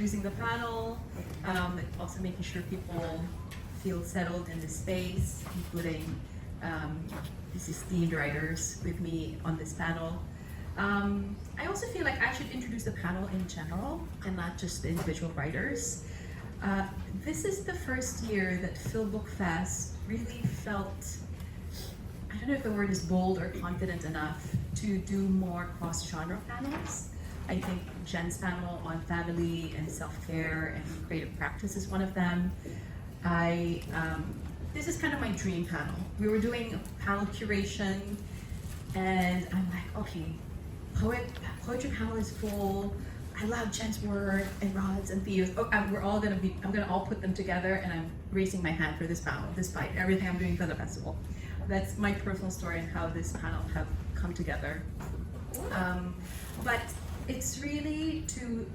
introducing the panel, also making sure people feel settled in the space, including these esteemed writers with me on this panel. I also feel like I should introduce the panel in general and not just the individual writers. This is the first year that FilbookFest really felt, I don't know if the word is bold or confident enough to do more cross-genre panels. I think Jen's panel on family and self-care and creative practice is one of them. This is kind of my dream panel. We were doing panel curation and I'm like, okay, poetry panel is full. I love Jen's work and Rod's and Theo's. Oh, I'm gonna all put them together, and I'm raising my hand for this panel, despite everything I'm doing for the festival. That's my personal story and how this panel have come together. But it's really to,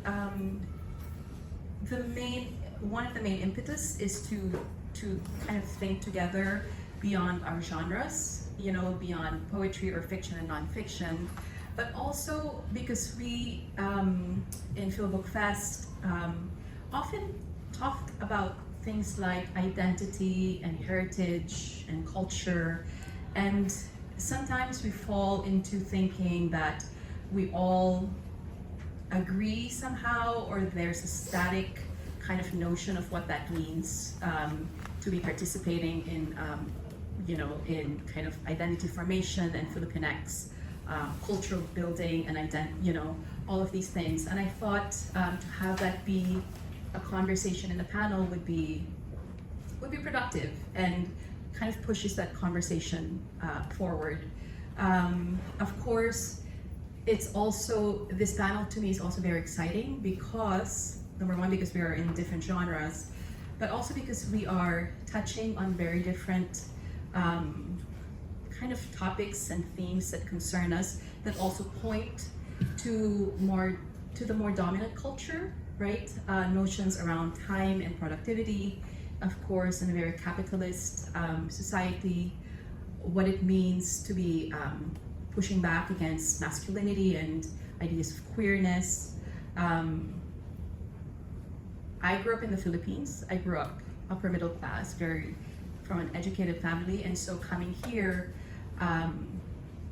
one of the main impetus is to kind of think together beyond our genres, you know, beyond poetry or fiction and nonfiction, but also because we, in FilbookFest, often talked about things like identity and heritage and culture, and sometimes we fall into thinking that we all agree somehow, or there's a static kind of notion of what that means to be participating in, you know, in kind of identity formation and Filipinx, cultural building and you know, all of these things. And I thought to have that be a conversation in the panel would be productive and kind of pushes that conversation forward. Of course, it's also, this panel to me is also very exciting because, number one, because we are in different genres, but also because we are touching on very different kind of topics and themes that concern us, that also point to the more dominant culture, right? Notions around time and productivity, of course, in a very capitalist society, what it means to be pushing back against masculinity and ideas of queerness. I grew up in the Philippines. I grew up upper middle class, from an educated family, and so coming here,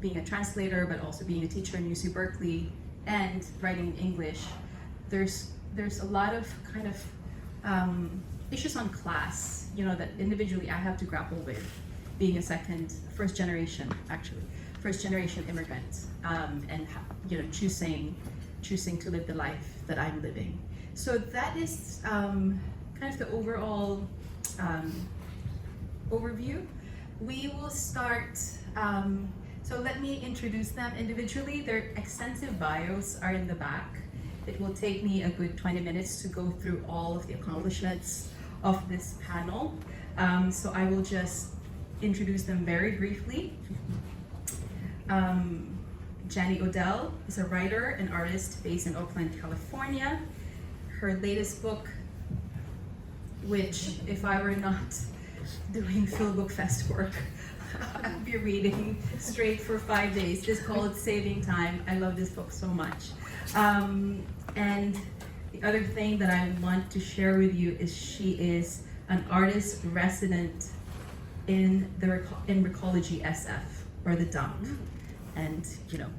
being a translator, but also being a teacher in UC Berkeley and writing English, there's a lot of kind of issues on class, you know, that individually I have to grapple with, being a first generation immigrant, and you know, choosing to live the life that I'm living. So that is kind of the overall overview. We will start, so let me introduce them individually. Their extensive bios are in the back. It will take me a good 20 minutes to go through all of the accomplishments of this panel. So I will just introduce them very briefly. Janine Odell is a writer and artist based in Oakland, California. Her latest book, which if I were not doing FilbookFest work, I'd be reading straight for 5 days, is called Saving Time. I love this book so much. And the other thing that I want to share with you is she is an artist resident in Recology SF, or the dump. And you know,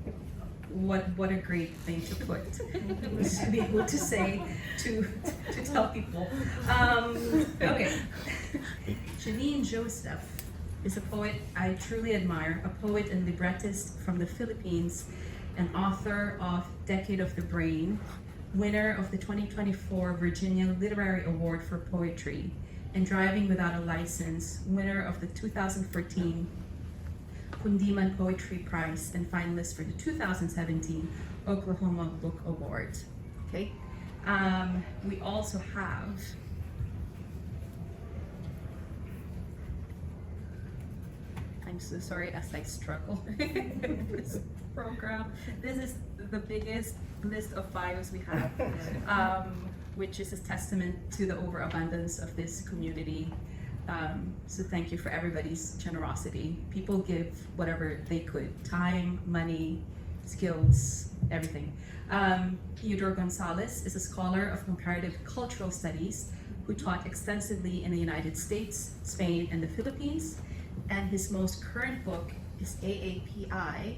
what a great thing to put, to be able to say, to tell people. Okay, Janine Joseph is a poet I truly admire, a poet and librettist from the Philippines, and author of Decade of the Brain, winner of the 2024 Virginia Literary Award for Poetry, and Driving Without a License, winner of the 2014 Kundiman Poetry Prize, and finalist for the 2017 Oklahoma Book Award. Okay, we also have I'm so sorry as I struggle with this program. This is the biggest list of bios we have, which is a testament to the overabundance of this community. So thank you for everybody's generosity. People give whatever they could, time, money, skills, everything. Theodore Gonzalves is a scholar of comparative cultural studies who taught extensively in the United States, Spain, and the Philippines. And his most current book is AAPI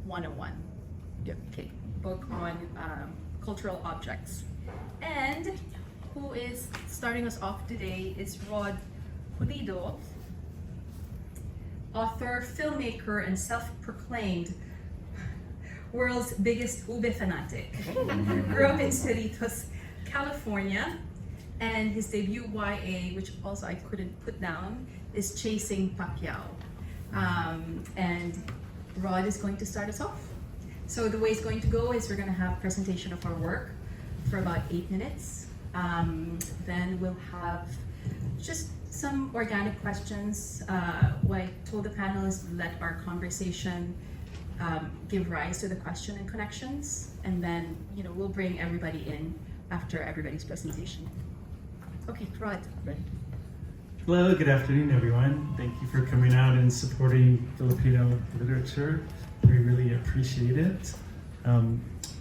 101. Yep. Okay, book on cultural objects. And who is starting us off today is Rod Pulido, author, filmmaker, and self-proclaimed world's biggest ube fanatic. Grew up in Cerritos, California, and his debut YA, which also I couldn't put down, is Chasing Pacquiao. And Rod is going to start us off. So the way it's going to go is we're going to have presentation of our work for about 8 minutes. Then we'll have just some organic questions. What I told the panelists, let our conversation give rise to the question and connections, and then we'll bring everybody in after everybody's presentation. Okay, Rod. Hello, good afternoon, everyone. Thank you for coming out and supporting Filipino literature. We really appreciate it.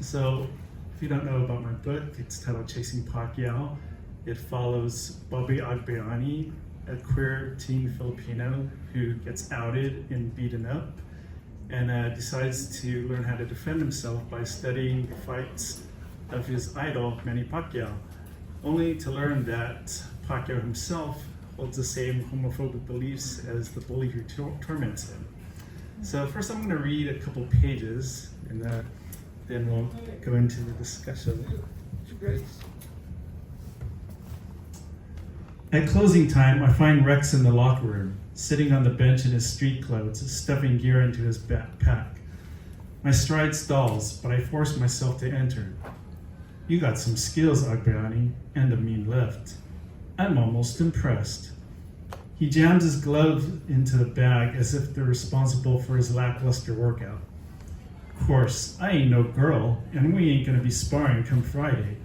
So, if you don't know about my book, it's titled Chasing Pacquiao. It follows Bobby Agbayani, a queer teen Filipino who gets outed and beaten up, and decides to learn how to defend himself by studying the fights of his idol, Manny Pacquiao, only to learn that Pacquiao himself holds the same homophobic beliefs as the bully who torments him. So first I'm going to read a couple pages, and then we'll go into the discussion. At closing time, I find Rex in the locker room, sitting on the bench in his street clothes, stuffing gear into his backpack. My stride stalls, but I force myself to enter. You got some skills, Agbayani, and a mean left. I'm almost impressed. He jams his glove into the bag as if they're responsible for his lackluster workout. Of course, I ain't no girl, and we ain't gonna be sparring come Friday.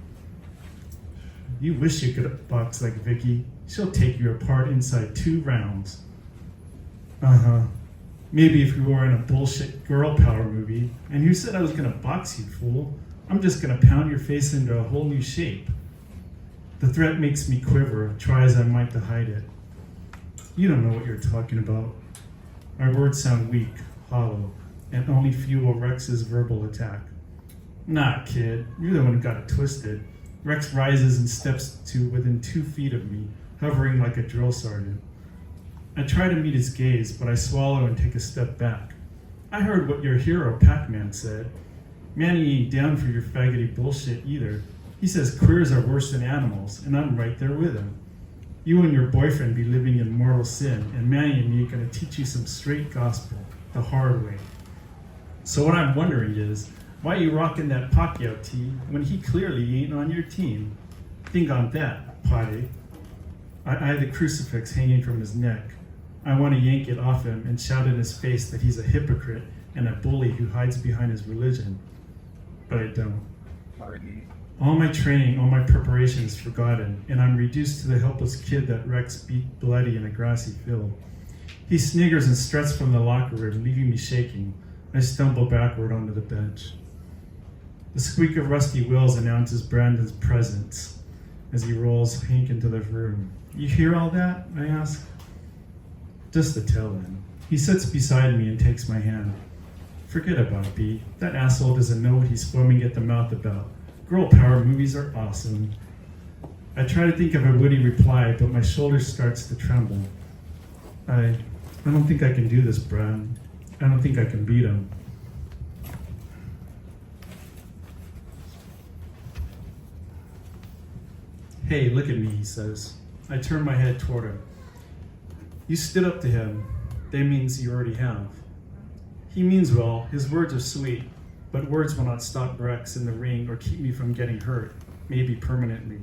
You wish you could box like Vicky. She'll take you apart inside 2 rounds. Uh-huh. Maybe if we were in a bullshit girl power movie, and who said I was gonna box you, fool? I'm just gonna pound your face into a whole new shape. The threat makes me quiver, try as I might to hide it. You don't know what you're talking about. My words sound weak, hollow, and only fuel Rex's verbal attack. Nah, kid, you're the one who got it twisted. Rex rises and steps to within 2 feet of me, hovering like a drill sergeant. I try to meet his gaze, but I swallow and take a step back. I heard what your hero, Pac-Man, said. Manny ain't down for your faggoty bullshit either. He says queers are worse than animals, and I'm right there with him. You and your boyfriend be living in mortal sin, and Manny and me are gonna teach you some straight gospel, the hard way. So what I'm wondering is, why you rocking that Pacquiao tee when he clearly ain't on your team? Think on that, Pate. I eye the crucifix hanging from his neck. I want to yank it off him and shout in his face that he's a hypocrite and a bully who hides behind his religion. But I don't. All my training, all my preparation is forgotten, and I'm reduced to the helpless kid that Rex beat bloody in a grassy field. He sniggers and struts from the locker room, leaving me shaking. I stumble backward onto the bench. The squeak of rusty wheels announces Brandon's presence as he rolls Hank into the room. You hear all that? I ask. Just the tail end. He sits beside me and takes my hand. Forget about it, B. That asshole doesn't know what he's foaming at the mouth about. Girl power movies are awesome. I try to think of a witty reply, but my shoulder starts to tremble. I don't think I can do this, Brad. I don't think I can beat him. Hey, look at me, he says. I turn my head toward him. You stood up to him. That means you already have. He means well. His words are sweet, but words will not stop Rex in the ring or keep me from getting hurt, maybe permanently.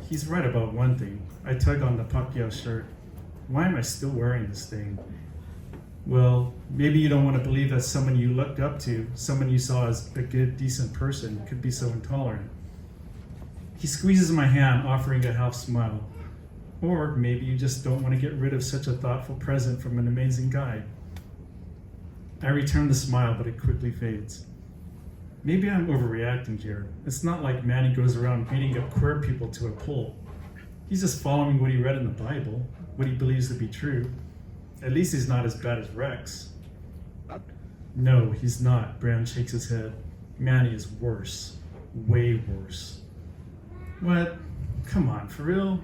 He's right about one thing. I tug on the Pacquiao shirt. Why am I still wearing this thing? Well, maybe you don't want to believe that someone you looked up to, someone you saw as a good, decent person, could be so intolerant. He squeezes my hand, offering a half smile. Or maybe you just don't want to get rid of such a thoughtful present from an amazing guy. I return the smile, but it quickly fades. Maybe I'm overreacting here. It's not like Manny goes around beating up queer people to a pulp. He's just following what he read in the Bible, what he believes to be true. At least he's not as bad as Rex. No, he's not. Brown shakes his head. Manny is worse. Way worse. What? Come on, for real?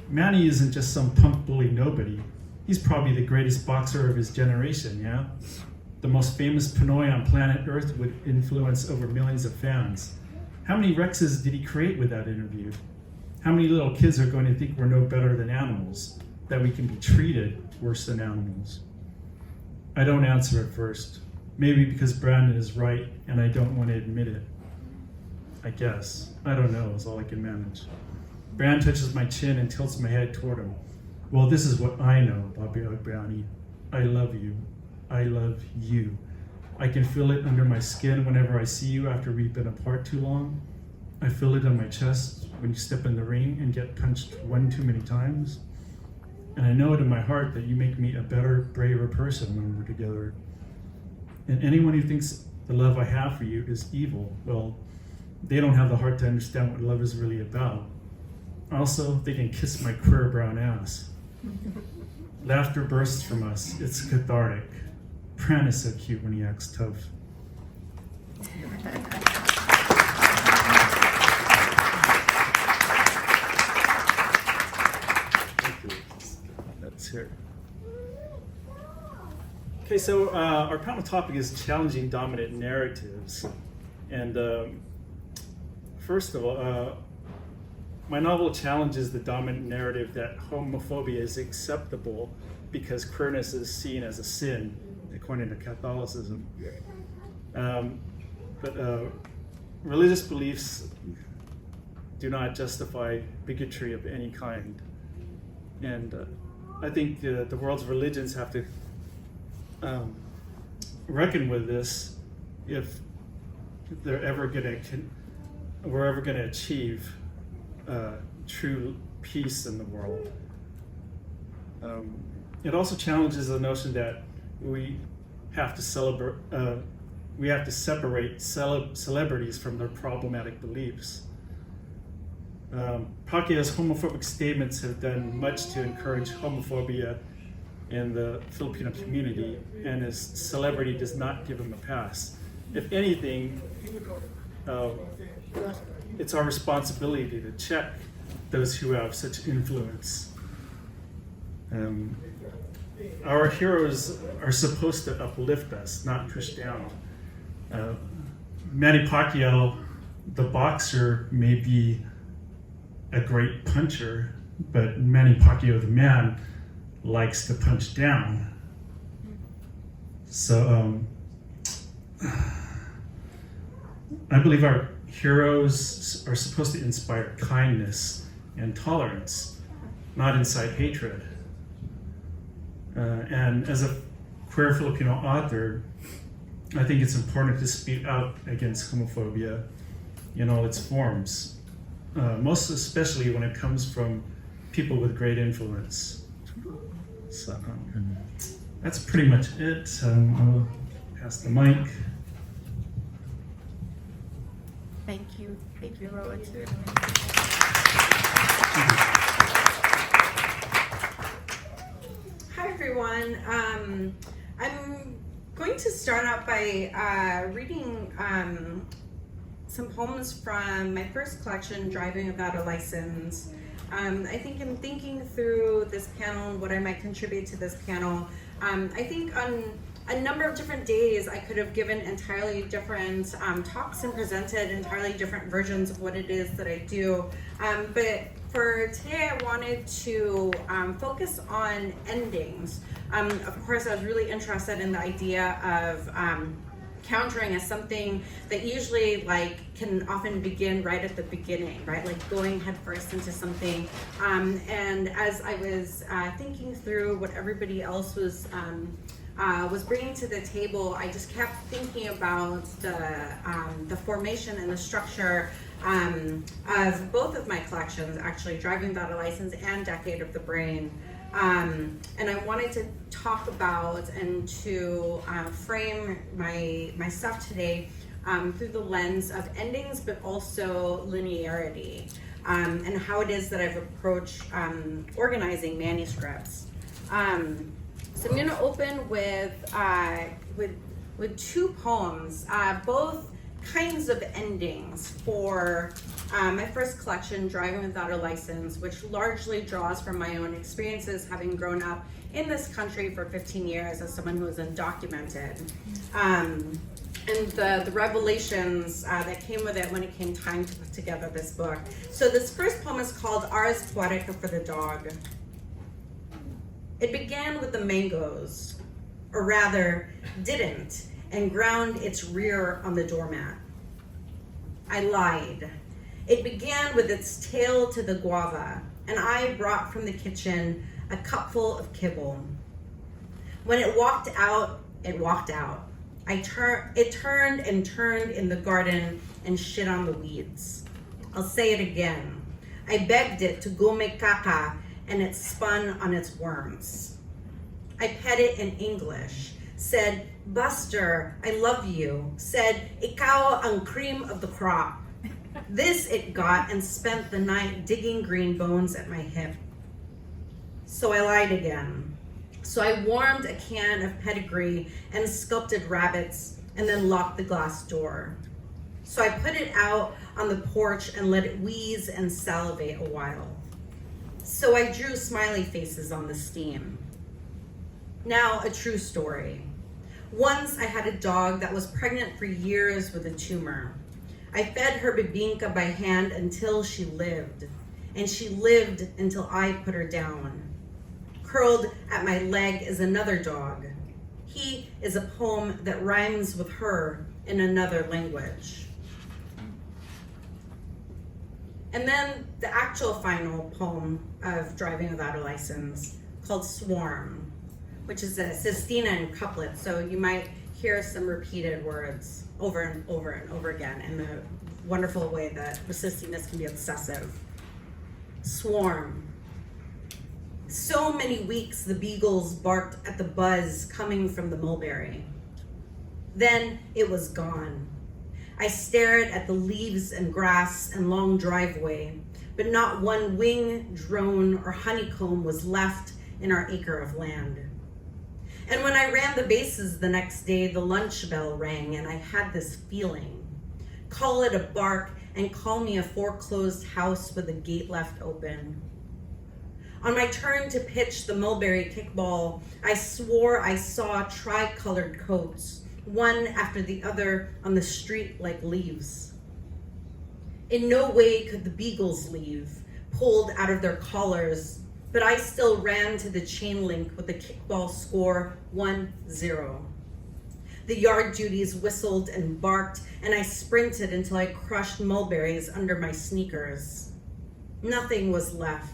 Manny isn't just some punk bully nobody. He's probably the greatest boxer of his generation, yeah? The most famous Pinoy on planet Earth with influence over millions of fans. How many Rexes did he create with that interview? How many little kids are going to think we're no better than animals? That we can be treated worse than animals? I don't answer at first. Maybe because Brandon is right and I don't want to admit it. I guess. I don't know is all I can manage. Brand touches my chin and tilts my head toward him. Well, this is what I know, Bobby Brownie. I love you. I love you. I can feel it under my skin whenever I see you after we've been apart too long. I feel it on my chest when you step in the ring and get punched one too many times. And I know it in my heart that you make me a better, braver person when we're together. And anyone who thinks the love I have for you is evil, well, they don't have the heart to understand what love is really about. Also, they can kiss my queer brown ass. Laughter bursts from us. It's cathartic. Pran is so cute when he acts tough. That's here. Okay, so our panel topic is challenging dominant narratives. And first of all, my novel challenges the dominant narrative that homophobia is acceptable because queerness is seen as a sin, according to Catholicism. But religious beliefs do not justify bigotry of any kind. And I think the world's religions have to reckon with this if we're ever going to achieve true peace in the world. It also challenges the notion that we have to separate celebrities from their problematic beliefs. Pacquiao's homophobic statements have done much to encourage homophobia in the Filipino community, and his celebrity does not give him a pass. If anything, it's our responsibility to check those who have such influence. Our heroes are supposed to uplift us, not push down. Manny Pacquiao, the boxer, may be a great puncher, but Manny Pacquiao, the man, likes to punch down. So I believe our heroes are supposed to inspire kindness and tolerance, not incite hatred. And as a queer Filipino author, I think it's important to speak out against homophobia in all its forms, most especially when it comes from people with great influence. So that's pretty much it. I'll pass the mic. Thank you, Roa, too. Hi everyone. I'm going to start out by reading some poems from my first collection, Driving Without a License. I think in thinking through this panel and what I might contribute to this panel, I think on a number of different days I could have given entirely different talks and presented entirely different versions of what it is that I do. But for today I wanted to focus on endings. Of course, I was really interested in the idea of countering as something that usually can often begin right at the beginning, right? Like going headfirst into something. And as I was thinking through what everybody else was bringing to the table, I just kept thinking about the formation and the structure of both of my collections, actually, Driving Without a License and Decade of the Brain. And I wanted to talk about and to frame my stuff today through the lens of endings, but also linearity, and how it is that I've approached organizing manuscripts. So I'm going to open with two poems, both kinds of endings for my first collection, Driving Without a License, which largely draws from my own experiences having grown up in this country for 15 years as someone who is undocumented. And the revelations that came with it when it came time to put together this book. So this first poem is called Ars Poetica for the Dog. It began with the mangoes, or rather, didn't, and ground its rear on the doormat. I lied. It began with its tail to the guava, and I brought from the kitchen a cupful of kibble. When it walked out, it walked out. It turned and turned in the garden and shit on the weeds. I'll say it again. I begged it to go make caca, and it spun on its worms. I pet it in English, said, Buster, I love you, said, ikaw ang cream of the crop. This it got and spent the night digging green bones at my hip. So I lied again. So I warmed a can of pedigree and sculpted rabbits and then locked the glass door. So I put it out on the porch and let it wheeze and salivate a while. So I drew smiley faces on the steam. Now a true story. Once I had a dog that was pregnant for years with a tumor. I fed her bibinka by hand until she lived, and she lived until I put her down. Curled at my leg is another dog. He is a poem that rhymes with her in another language. And then the actual final poem of Driving Without a License, called Swarm, which is a sestina in couplet, so you might hear some repeated words over and over and over again in the wonderful way that the sestinas can be obsessive. Swarm. So many weeks the beagles barked at the buzz coming from the mulberry. Then it was gone. I stared at the leaves and grass and long driveway, but not one wing, drone, or honeycomb was left in our acre of land. And when I ran the bases the next day, the lunch bell rang and I had this feeling. Call it a bark and call me a foreclosed house with a gate left open. On my turn to pitch the mulberry kickball, I swore I saw tri-colored coats, one after the other on the street like leaves. In no way could the beagles leave, pulled out of their collars, but I still ran to the chain link with the kickball score 1-0. The yard duties whistled and barked, and I sprinted until I crushed mulberries under my sneakers. Nothing was left.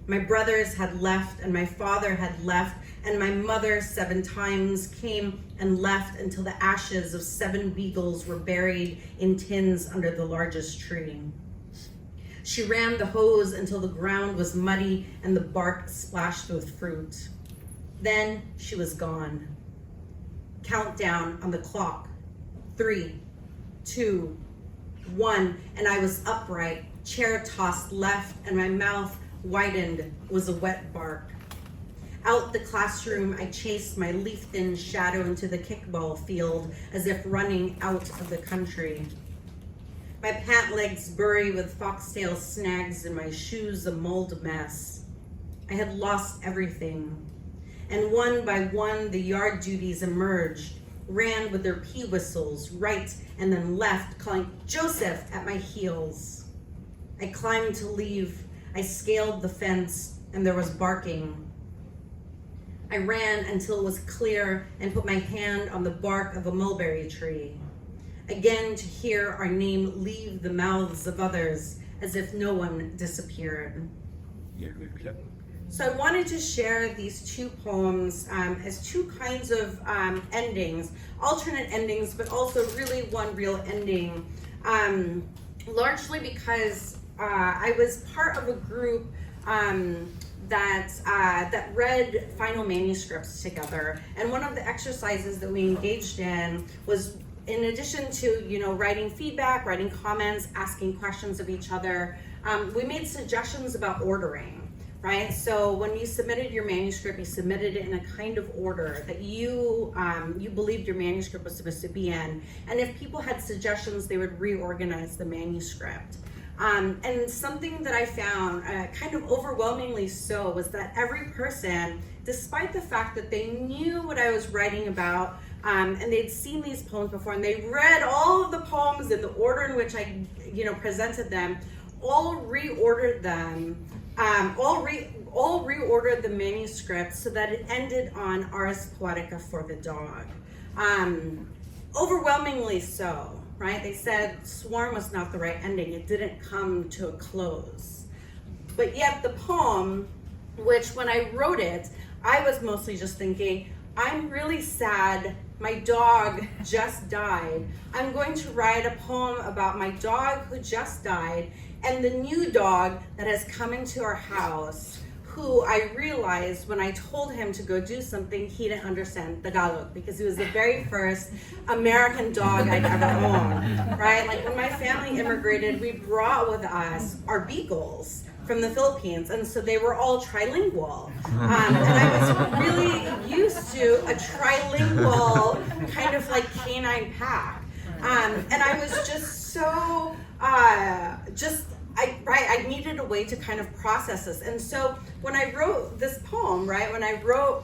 My brothers had left, and my father had left, and my mother 7 times came and left until the ashes of 7 beagles were buried in tins under the largest tree. She ran the hose until the ground was muddy and the bark splashed with fruit. Then she was gone. Countdown on the clock. 3, 2, 1, and I was upright, chair tossed left, and my mouth widened was a wet bark. Out the classroom, I chased my leaf-thin shadow into the kickball field as if running out of the country. My pant legs burry with foxtail snags and my shoes a mold mess. I had lost everything. And one by one, the yard duties emerged, ran with their pea whistles right and then left, calling Joseph at my heels. I climbed to leave. I scaled the fence and there was barking. I ran until it was clear and put my hand on the bark of a mulberry tree. Again, to hear our name leave the mouths of others as if no one disappeared. So I wanted to share these 2 poems as 2 kinds of endings, alternate endings, but also really one real ending, largely because I was part of a group that read final manuscripts together. And one of the exercises that we engaged in was in addition to, you know, writing feedback, writing comments, asking questions of each other, we made suggestions about ordering, right? So when you submitted your manuscript, you submitted it in a kind of order that you believed your manuscript was supposed to be in. And if people had suggestions, they would reorganize the manuscript. And something that I found kind of overwhelmingly so was that every person, despite the fact that they knew what I was writing about, and they'd seen these poems before, and they read all of the poems in the order in which I, you know, presented them, all reordered them, all reordered the manuscript so that it ended on Ars Poetica for the dog. Overwhelmingly so, right? They said Swarm was not the right ending. It didn't come to a close. But yet the poem, which when I wrote it, I was mostly just thinking, I'm really sad. My dog just died. I'm going to write a poem about my dog who just died and the new dog that has come into our house, who I realized when I told him to go do something, he didn't understand Tagalog because he was the very first American dog I'd ever owned, right? Like when my family immigrated, we brought with us our beagles from the Philippines, and so they were all trilingual. And I was really used to a trilingual kind of like canine pack. And I was just so, I needed a way to kind of process this. And so when I wrote this poem, right, when I wrote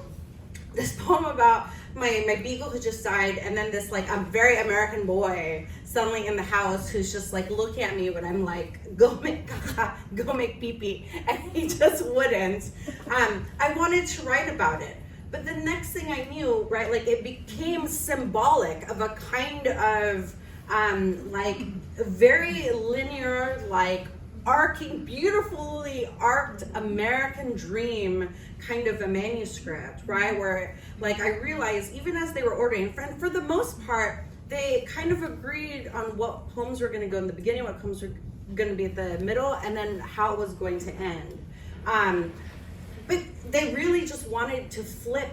this poem about my beagle who just died, and then this like a very American boy suddenly in the house who's just like looking at me when I'm like, go make caca, go make pee-pee, and he just wouldn't. I wanted to write about it. But the next thing I knew, right, like it became symbolic of a kind of like very linear, like arcing, beautifully arced American dream kind of a manuscript, right? Where like I realized even as they were ordering, and for the most part, they kind of agreed on what poems were gonna go in the beginning, what poems were gonna be at the middle, and then how it was going to end. But they really just wanted to flip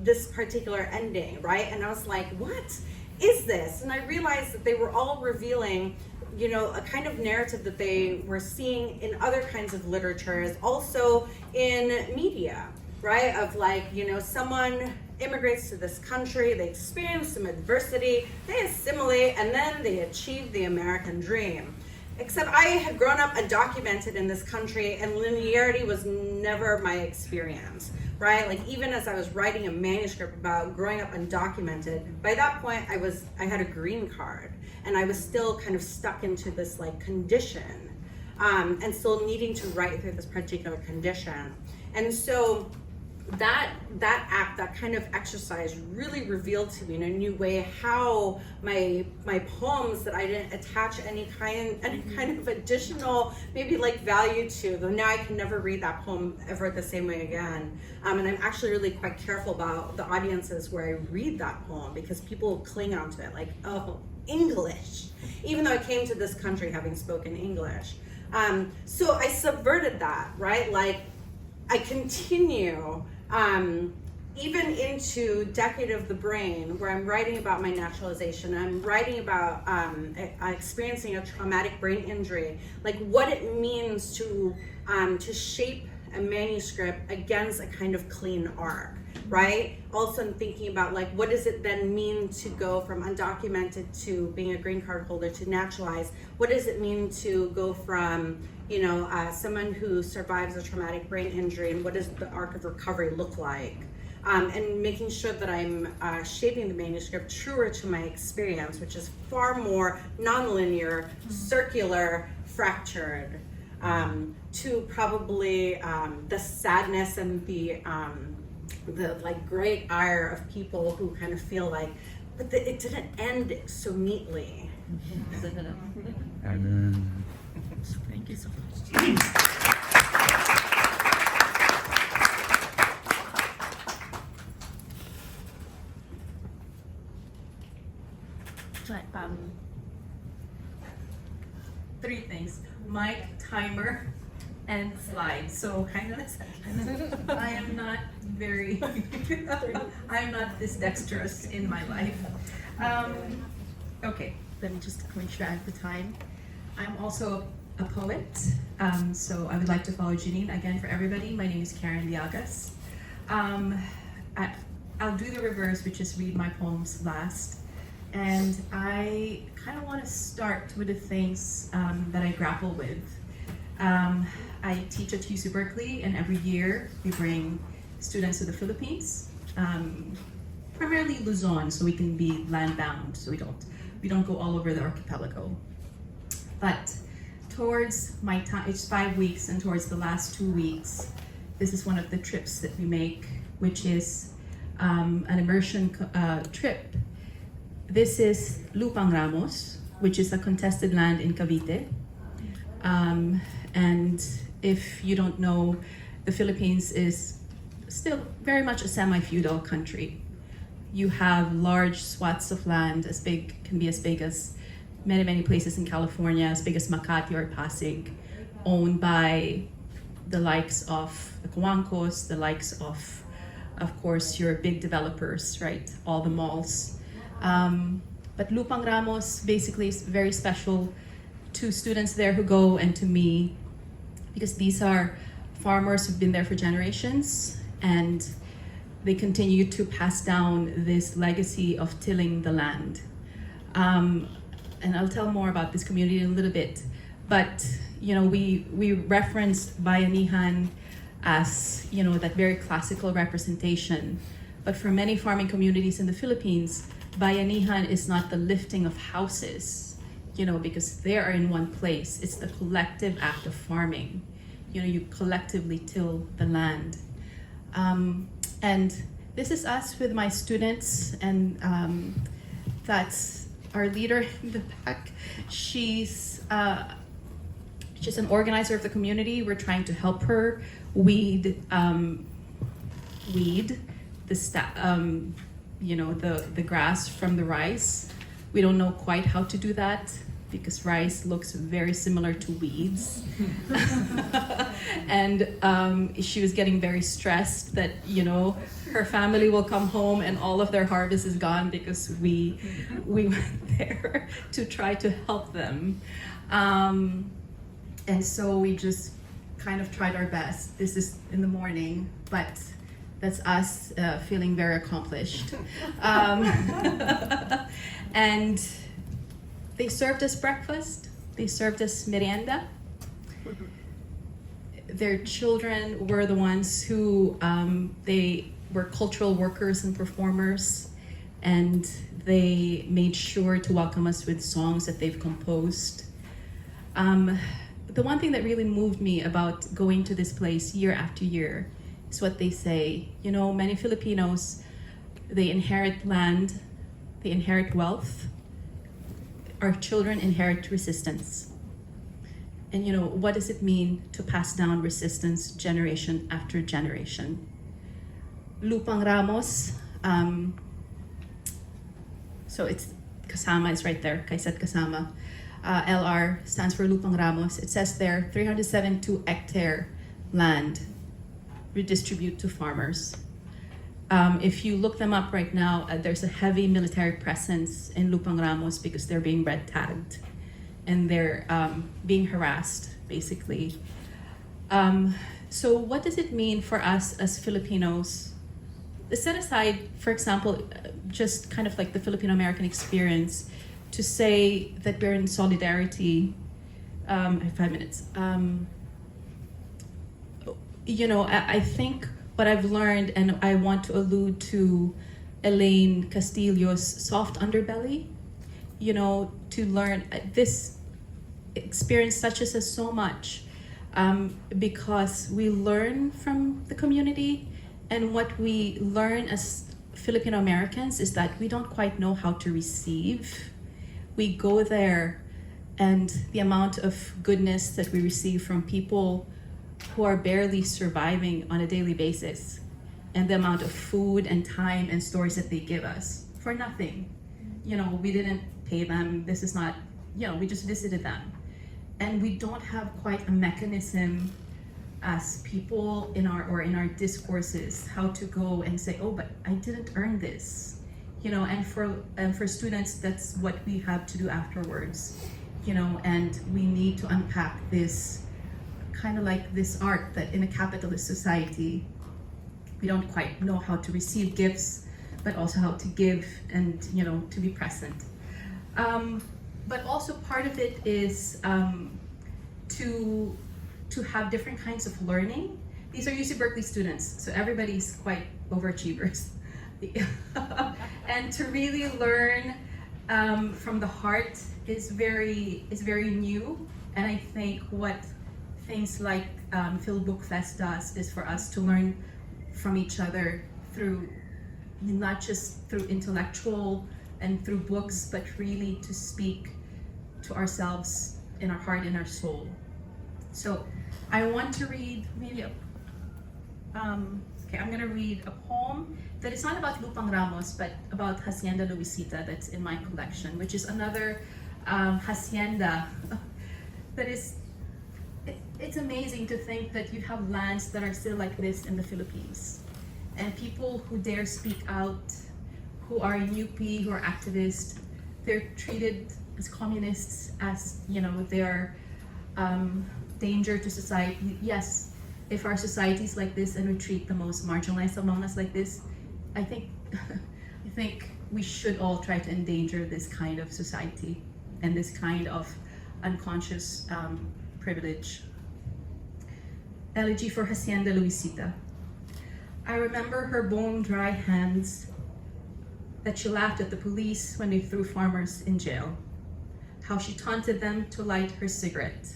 this particular ending, right? And I was like, what is this? And I realized that they were all revealing, you know, a kind of narrative that they were seeing in other kinds of literatures, also in media, right? Of like, you know, someone immigrates to this country, they experience some adversity, they assimilate, and then they achieve the American dream. Except I had grown up undocumented in this country, and linearity was never my experience, right? Like even as I was writing a manuscript about growing up undocumented, by that point I had a green card, and I was still kind of stuck into this like condition, and still needing to write through this particular condition. And so that act, that kind of exercise really revealed to me in a new way how my poems that I didn't attach any kind of additional maybe like value to, though now I can never read that poem ever the same way again. And I'm actually really quite careful about the audiences where I read that poem, because people cling onto it like, oh, English, even though I came to this country having spoken English. So I subverted that, right? Like I continue even into Decade of the Brain, where I'm writing about my naturalization. I'm writing about experiencing a traumatic brain injury, like what it means to shape a manuscript against a kind of clean arc, right? Also I'm thinking about like, what does it then mean to go from undocumented to being a green card holder to naturalized? What does it mean to go from, you know, someone who survives a traumatic brain injury, and what does the arc of recovery look like? And making sure that I'm shaping the manuscript truer to my experience, which is far more nonlinear, circular, fractured, to probably the sadness and the like great ire of people who kind of feel like, but it didn't end so neatly. Amen. Thank you so much. Three things: mic, timer, and slides. So kind of, I am not very, I am not this dexterous in my life. Okay, let me just make sure I have the time. I'm also a poet, so I would like to follow Janine. Again, for everybody, my name is Karen Llagas. I'll do the reverse, which is read my poems last. And I kind of want to start with the things that I grapple with. I teach at UC Berkeley, and every year we bring students to the Philippines, primarily Luzon, so we can be land-bound, so we don't go all over the archipelago. But towards my time, it's 5 weeks, and towards the last 2 weeks, this is one of the trips that we make, which is an immersion trip. This is Lupang Ramos, which is a contested land in Cavite. And if you don't know, the Philippines is still very much a semi-feudal country. You have large swaths of land can be as big as many places in California, as big as Makati or Pasig, owned by the likes of the Coancos, the likes of course, your big developers, right? All the malls. But Lupang Ramos basically is very special to students there who go and to me, because these are farmers who've been there for generations, and they continue to pass down this legacy of tilling the land. And I'll tell more about this community in a little bit, but we referenced Bayanihan as that very classical representation. But for many farming communities in the Philippines, Bayanihan is not the lifting of houses, because they are in one place. It's the collective act of farming. You collectively till the land. And this is us with my students, and that's our leader in the back. She's an organizer of the community. We're trying to help her weed the grass from the rice. We don't know quite how to do that because rice looks very similar to weeds. And she was getting very stressed that her family will come home and all of their harvest is gone because we went there to try to help them. And so we just kind of tried our best. This is in the morning, but that's us feeling very accomplished. And they served us breakfast. They served us merienda. Their children were the ones who, they were cultural workers and performers, and they made sure to welcome us with songs that they've composed. The one thing that really moved me about going to this place year after year is what they say. Many Filipinos, they inherit land, they inherit wealth. Our children inherit resistance. And what does it mean to pass down resistance generation after generation? Lupang Ramos, so it's kasama is right there, kaisa't kasama. LR stands for Lupang Ramos. It says there 372 hectare land redistribute to farmers. If you look them up right now, there's a heavy military presence in Lupang Ramos because they're being red tagged and they're being harassed, basically. So what does it mean for us as Filipinos? Set aside, for example, just kind of like the Filipino-American experience, to say that we're in solidarity. I have 5 minutes. I think what I've learned, and I want to allude to Elaine Castillo's soft underbelly, to learn this experience touches us so much because we learn from the community, and what we learn as Filipino Americans is that we don't quite know how to receive. We go there, and the amount of goodness that we receive from people who are barely surviving on a daily basis, and the amount of food and time and stories that they give us for nothing. We didn't pay them. This is not, we just visited them. And we don't have quite a mechanism as people in our discourses how to go and say, oh, but I didn't earn this. and for students, that's what we have to do afterwards, and we need to unpack this kind of like this art that in a capitalist society, we don't quite know how to receive gifts, but also how to give and, to be present. But also part of it is to have different kinds of learning. These are UC Berkeley students, so everybody's quite overachievers. And to really learn from the heart is very new. And I think what things like FilbookFest does is for us to learn from each other through, not just through intellectual and through books, but really to speak to ourselves in our heart and our soul. So I want to read maybe I'm gonna read a poem that is not about Lupang Ramos, but about Hacienda Luisita that's in my collection, which is another hacienda that is, it's amazing to think that you have lands that are still like this in the Philippines. And people who dare speak out, who are in UP, who are activists, they're treated as communists, as, they're danger to society. Yes, if our society is like this and we treat the most marginalized among us like this, I think we should all try to endanger this kind of society and this kind of unconscious privilege. Elegy for Hacienda Luisita. I remember her bone-dry hands, that she laughed at the police when they threw farmers in jail, how she taunted them to light her cigarette.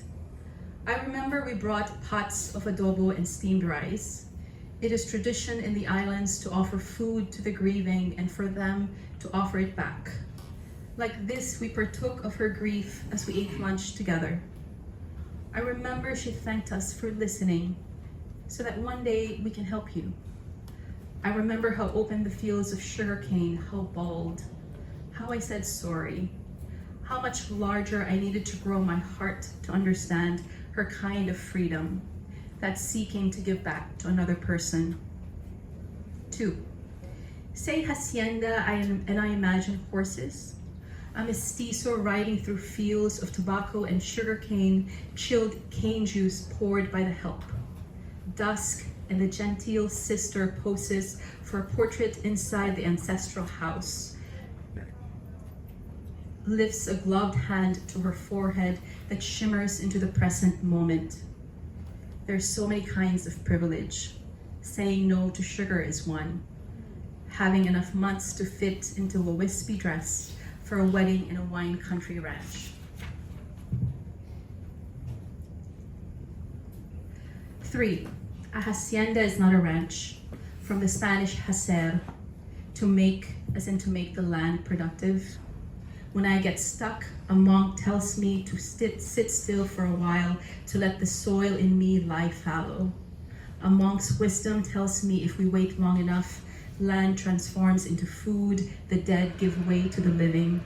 I remember we brought pots of adobo and steamed rice. It is tradition in the islands to offer food to the grieving and for them to offer it back. Like this, we partook of her grief as we ate lunch together. I remember she thanked us for listening so that one day we can help you. I remember how open the fields of sugarcane, how bald, how I said sorry, how much larger I needed to grow my heart to understand her kind of freedom, that seeking to give back to another person. 2. Say hacienda, and I imagine horses, a mestizo riding through fields of tobacco and sugarcane, chilled cane juice poured by the help. Dusk, and the genteel sister poses for a portrait inside the ancestral house. Lifts a gloved hand to her forehead that shimmers into the present moment. There's so many kinds of privilege. Saying no to sugar is one. Having enough months to fit into a wispy dress for a wedding in a wine country ranch. 3. A hacienda is not a ranch. From the Spanish hacer, to make, as in to make the land productive. When I get stuck, a monk tells me to sit still for a while to let the soil in me lie fallow. A monk's wisdom tells me if we wait long enough, land transforms into food, the dead give way to the living.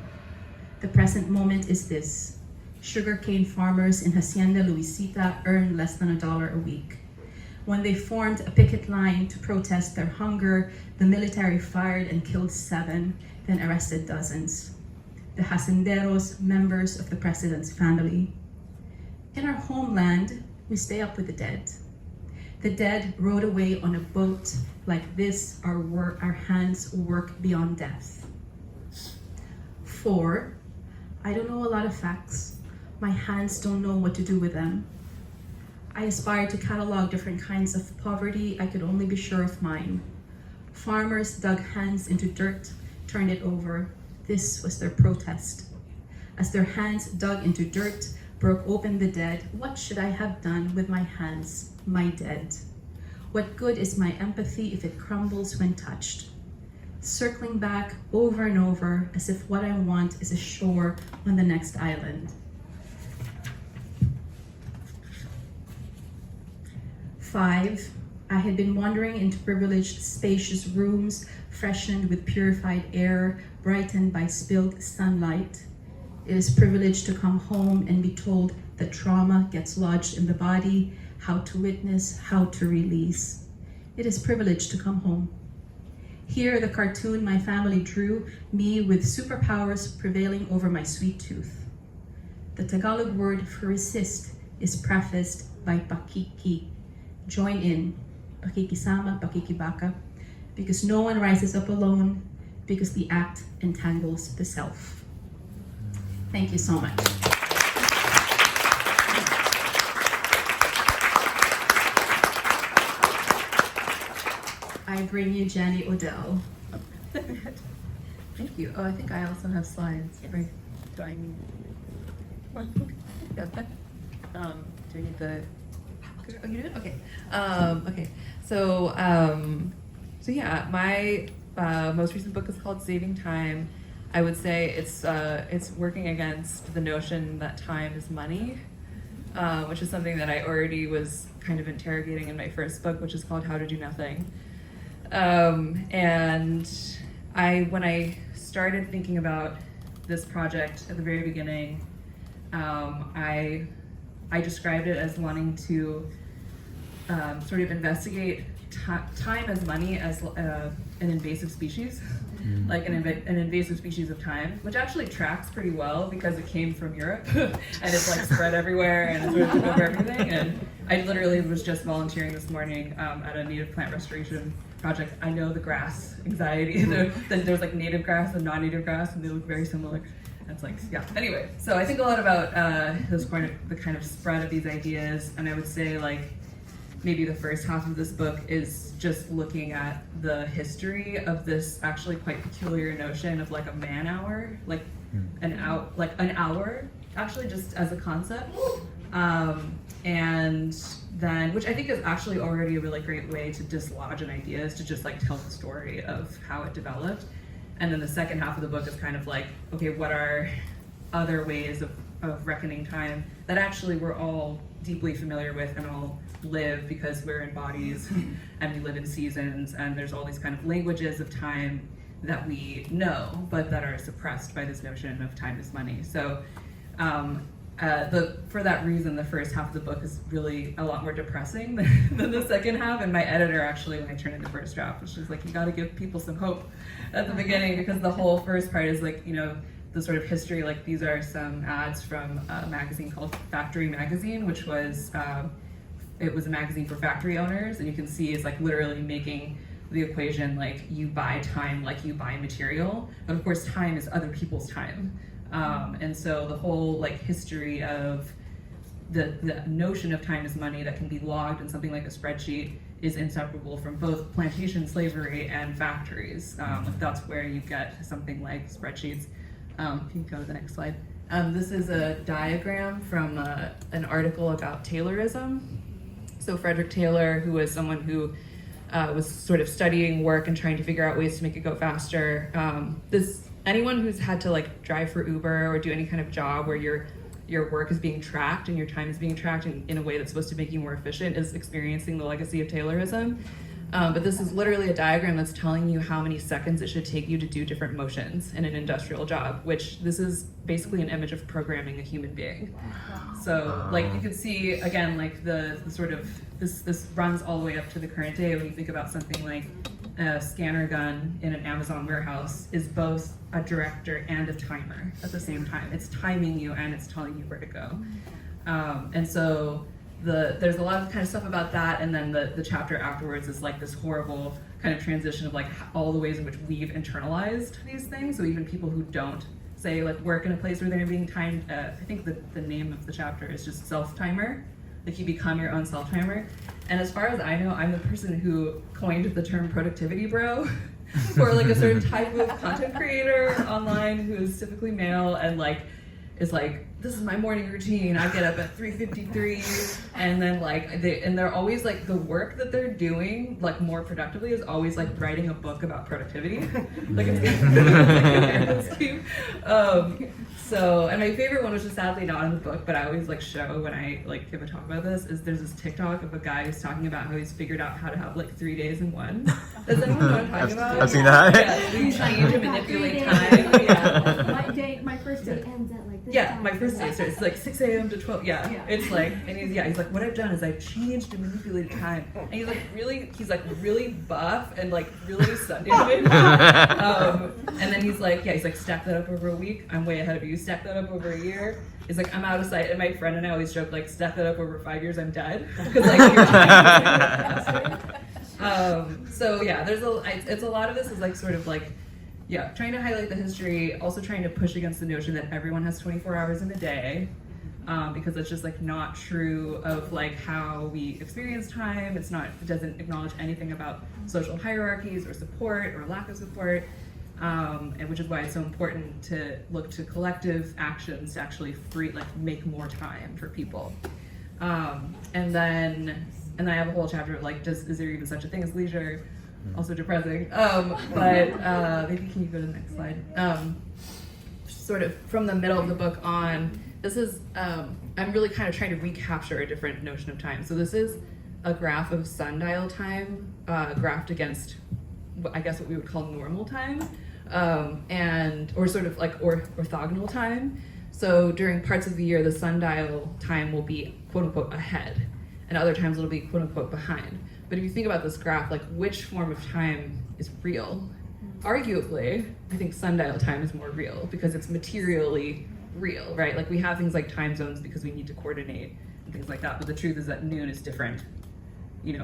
The present moment is this. Sugarcane farmers in Hacienda Luisita earn less than $1 a week. When they formed a picket line to protest their hunger, the military fired and killed 7, then arrested dozens. The hacenderos, members of the president's family. In our homeland, we stay up with the dead. The dead rode away on a boat. Like this, our hands work beyond death. 4, I don't know a lot of facts. My hands don't know what to do with them. I aspire to catalog different kinds of poverty. I could only be sure of mine. Farmers dug hands into dirt, turned it over. This was their protest. As their hands dug into dirt, broke open the dead, what should I have done with my hands, my dead? What good is my empathy if it crumbles when touched? Circling back over and over as if what I want is a shore on the next island. 5, I had been wandering into privileged, spacious rooms, freshened with purified air, brightened by spilled sunlight. It is privileged to come home and be told that trauma gets lodged in the body, how to witness, how to release. It is privileged to come home. Here, the cartoon my family drew, me with superpowers prevailing over my sweet tooth. The Tagalog word for resist is prefaced by pakiki. Join in, pakikisama, pakikibaka, because no one rises up alone, because the act entangles the self. Thank you so much. I bring you Jenny Odell. Thank you. Oh, I think I also have slides. Yes. Right. Do I need one? Got that? Do you need the? Oh, you did? Okay. Okay. So yeah, my most recent book is called Saving Time. I would say it's working against the notion that time is money, which is something that I already was kind of interrogating in my first book, which is called How to Do Nothing. And when I started thinking about this project at the very beginning, I described it as wanting to sort of investigate time as money as an invasive species, like an invasive species of time, which actually tracks pretty well because it came from Europe and it's like spread everywhere and it's sort of took over everything. And I literally was just volunteering this morning at a native plant restoration project. I know the grass anxiety. There's like native grass and non-native grass, and they look very similar. And it's like, yeah. Anyway, so I think a lot about the kind of spread of these ideas, and I would say like maybe the first half of this book is just looking at the history of this actually quite peculiar notion of like a man hour, like an hour, actually just as a concept. And then, which I think is actually already a really great way to dislodge an idea, is to just like tell the story of how it developed. And then the second half of the book is kind of like, okay, what are other ways of reckoning time that actually we're all deeply familiar with and all live because we're in bodies and we live in seasons, and there's all these kind of languages of time that we know, but that are suppressed by this notion of time is money. So for that reason, the first half of the book is really a lot more depressing than the second half. And my editor actually, when I turned in the first draft, was just like, you gotta give people some hope at the beginning, because the whole first part is like, you know, the sort of history, like these are some ads from a magazine called Factory Magazine, which was, it was a magazine for factory owners, and you can see it's like literally making the equation like you buy time like you buy material, but of course time is other people's time. And so the whole like history of the notion of time as money that can be logged in something like a spreadsheet is inseparable from both plantation slavery and factories. That's where you get something like spreadsheets. If you can go to the next slide. This is a diagram from an article about Taylorism. So Frederick Taylor, who was someone who was sort of studying work and trying to figure out ways to make it go faster. Anyone who's had to like drive for Uber or do any kind of job where your work is being tracked and your time is being tracked in a way that's supposed to make you more efficient is experiencing the legacy of Taylorism. But this is literally a diagram that's telling you how many seconds it should take you to do different motions in an industrial job, which this is basically an image of programming a human being. So like you can see, again, like the sort of, this runs all the way up to the current day when you think about something like a scanner gun in an Amazon warehouse is both a director and a timer at the same time. It's timing you and it's telling you where to go. And so there's a lot of kind of stuff about that, and then the chapter afterwards is like this horrible kind of transition of like all the ways in which we've internalized these things. So even people who don't say like work in a place where they're being timed, I think the name of the chapter is just self-timer. Like you become your own self-timer. And as far as I know, I'm the person who coined the term productivity bro for like a certain type of content creator online who is typically male and like is like, this is my morning routine. I get up at 3:53, and then like they're always like the work that they're doing like more productively is always like writing a book about productivity. Like it's cute. So, and my favorite one, which is sadly not in the book, but I always like show when I like give a talk about this, is there's this TikTok of a guy who's talking about how he's figured out how to have like 3 days in one. Does anyone know what I'm talking about? I've seen that. Yeah, we change and manipulate time. Yeah. My first day ends at like this Yeah, time. my first first day starts. It's like 6 a.m. to 12. Yeah. It's like, and he's like, what I've done is I've changed and manipulated time. And he's like really buff and like really Sunday. And then he's like, stack that up over a week. I'm way ahead of you. Stack that up over a year. He's like, I'm out of sight. And my friend and I always joke, like, stack that up over 5 years, I'm dead. Because like, your time is faster. So yeah, it's a lot of this is like sort of like, yeah, trying to highlight the history, also trying to push against the notion that everyone has 24 hours in a day, because that's just like not true of like how we experience time. It doesn't acknowledge anything about social hierarchies or support or lack of support, and which is why it's so important to look to collective actions to actually make more time for people. And then I have a whole chapter of like, is there even such a thing as leisure? Also depressing, but maybe can you go to the next slide? Sort of from the middle of the book on, this is, I'm really kind of trying to recapture a different notion of time. So this is a graph of sundial time, graphed against, I guess what we would call normal time, or sort of like orthogonal time. So during parts of the year, the sundial time will be quote unquote ahead, and other times it'll be quote unquote behind. But if you think about this graph, like which form of time is real? Arguably, I think sundial time is more real because it's materially real, right? Like we have things like time zones because we need to coordinate and things like that. But the truth is that noon is different,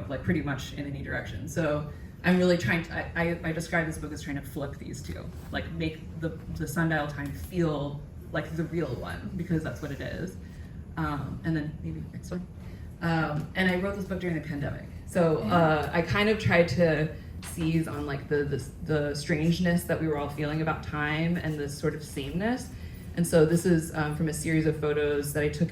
like pretty much in any direction. So I'm really trying to, I describe this book as trying to flip these two, like make the sundial time feel like the real one because that's what it is. And then maybe next one. And I wrote this book during the pandemic. So I kind of tried to seize on like the strangeness that we were all feeling about time and this sort of sameness. And so this is from a series of photos that I took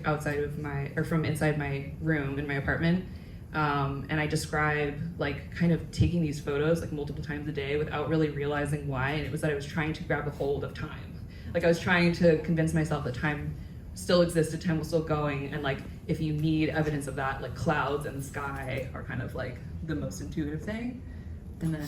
from inside my room in my apartment. And I describe like kind of taking these photos like multiple times a day without really realizing why. And it was that I was trying to grab a hold of time. Like I was trying to convince myself that time still existed, time was still going, and like if you need evidence of that, like clouds and the sky are kind of like the most intuitive thing. And then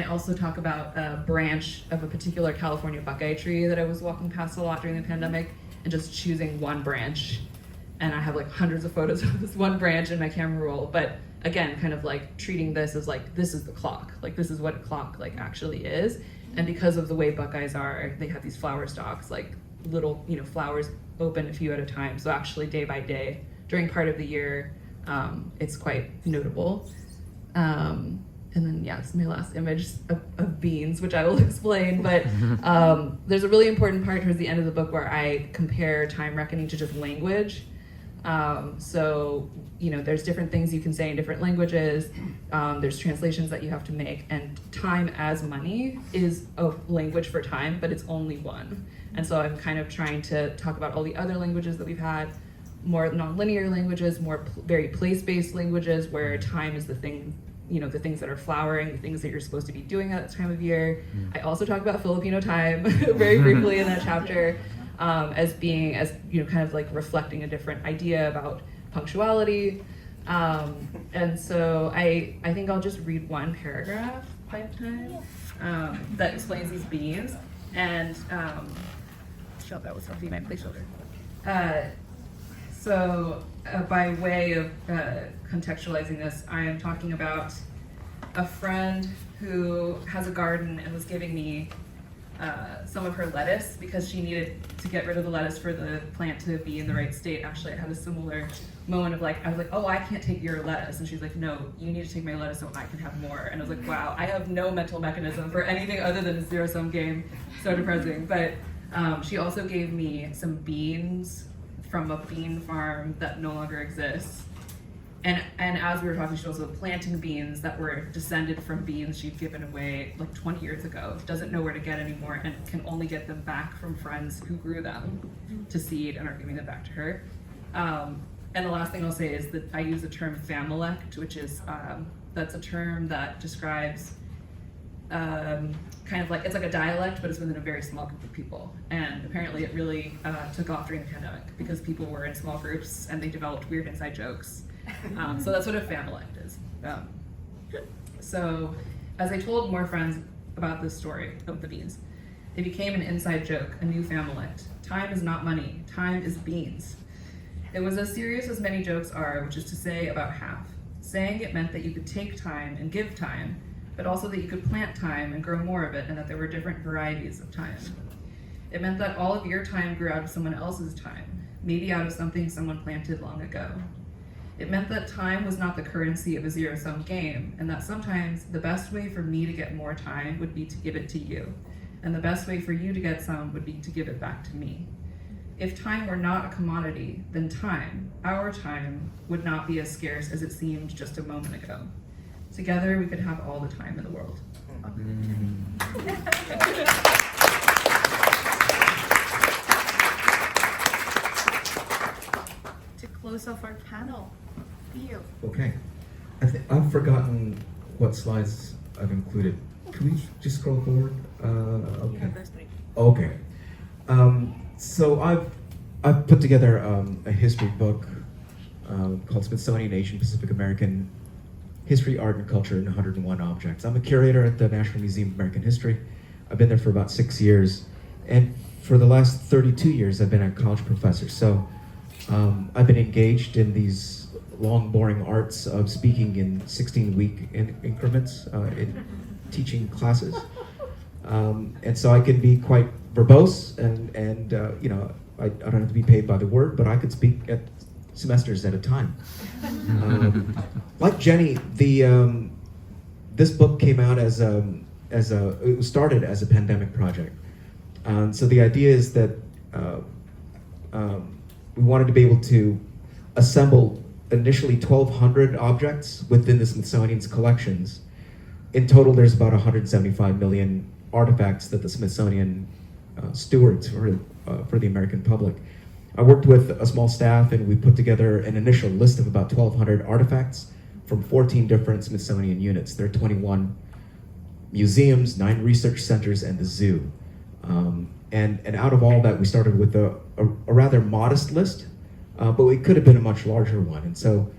I also talk about a branch of a particular California buckeye tree that I was walking past a lot during the pandemic, and just choosing one branch. And I have like hundreds of photos of this one branch in my camera roll, but again, kind of like treating this as like, this is the clock, like this is what a clock like actually is. And because of the way buckeyes are, they have these flower stalks, like little, flowers open a few at a time. So actually day by day, during part of the year, it's quite notable. And then, this is my last image of beans, which I will explain. But there's a really important part towards the end of the book where I compare time reckoning to just language. So, there's different things you can say in different languages. There's translations that you have to make. And time as money is a language for time, but it's only one. And so I'm kind of trying to talk about all the other languages that we've had, more nonlinear languages, more very place-based languages where time is the thing, the things that are flowering, the things that you're supposed to be doing at that time of year. I also talk about Filipino time very briefly in that chapter as being, kind of like reflecting a different idea about punctuality. And so I think I'll just read one paragraph by time that explains these beans. And that was be my placeholder. So by way of contextualizing this, I am talking about a friend who has a garden and was giving me some of her lettuce because she needed to get rid of the lettuce for the plant to be in the right state. Actually, I had a similar moment of I was like, oh, I can't take your lettuce. And she's like, no, you need to take my lettuce so I can have more. And I was like, wow, I have no mental mechanism for anything other than a zero-sum game. So depressing. But she also gave me some beans from a bean farm that no longer exists. And as we were talking, she was also planting beans that were descended from beans she'd given away like 20 years ago. Doesn't know where to get anymore and can only get them back from friends who grew them to seed and are giving them back to her. And the last thing I'll say is that I use the term familect, which is, that's a term that describes kind of like, it's like a dialect, but it's within a very small group of people. And apparently it really took off during the pandemic because people were in small groups and they developed weird inside jokes. So that's what a familect is. So as I told more friends about this story of the beans, It became an inside joke, a new familect. Time is not money, time is beans. It was as serious as many jokes are, which is to say about half. Saying it meant that you could take time and give time, but also that you could plant time and grow more of it, and that there were different varieties of time. It meant that all of your time grew out of someone else's time, maybe out of something someone planted long ago. It meant that time was not the currency of a zero-sum game, and that sometimes the best way for me to get more time would be to give it to you, and the best way for you to get some would be to give it back to me. If time were not a commodity, then time, our time, would not be as scarce as it seemed just a moment ago. Together, we could have all the time in the world. To close off our panel, Theo. Okay. I've forgotten what slides I've included. Can we just scroll forward? Okay. Okay. So I've put together a history book called Smithsonian Asian Pacific American History, Art, and Culture in 101 Objects. I'm a curator at the National Museum of American History. I've been there for about 6 years. And for the last 32 years, I've been a college professor. So I've been engaged in these long, boring arts of speaking in 16-week increments in teaching classes. And so I can be quite verbose and you know, I don't have to be paid by the word, but I could speak at semesters at a time. Like Jenny, this book came out it was started as a pandemic project. So the idea is that we wanted to be able to assemble initially 1,200 objects within the Smithsonian's collections. In total, there's about 175 million artifacts that the Smithsonian stewards for the American public. I worked with a small staff and we put together an initial list of about 1,200 artifacts from 14 different Smithsonian units. There are 21 museums, 9 research centers, and the zoo. And out of all that, we started with a rather modest list, but it could have been a much larger one. And so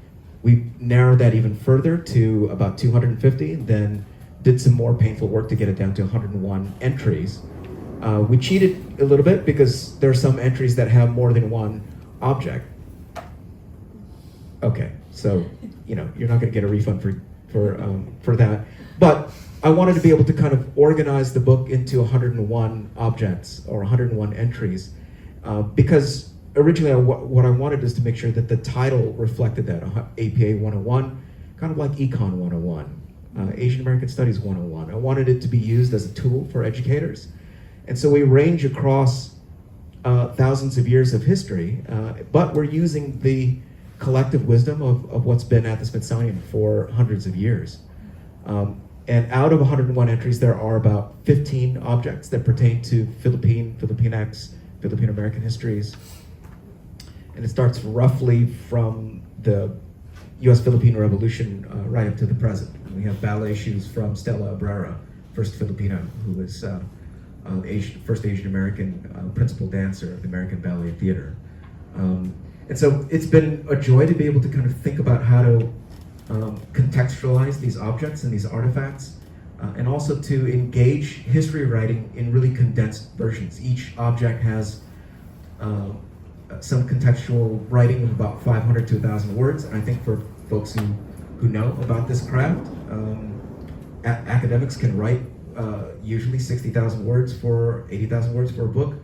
we narrowed that even further to about 250, then did some more painful work to get it down to 101 entries. We cheated a little bit because there are some entries that have more than one object. Okay, so you know you're not going to get a refund for that. But I wanted to be able to kind of organize the book into 101 objects or 101 entries because originally what I wanted is to make sure that the title reflected that. APA 101, kind of like Econ 101, Asian American Studies 101. I wanted it to be used as a tool for educators. And so we range across thousands of years of history, but we're using the collective wisdom of what's been at the Smithsonian for hundreds of years. And out of 101 entries, there are about 15 objects that pertain to Filipinx, Filipino American histories. And it starts roughly from the U.S. Filipino Revolution right up to the present. We have ballet shoes from Stella Abrera, first Filipino, who was the first Asian American principal dancer of the American Ballet Theater. And so it's been a joy to be able to kind of think about how to contextualize these objects and these artifacts, and also to engage history writing in really condensed versions. Each object has some contextual writing of about 500 to 1,000 words, and I think for folks who know about this craft, academics can write usually 60,000 words for 80,000 words for a book.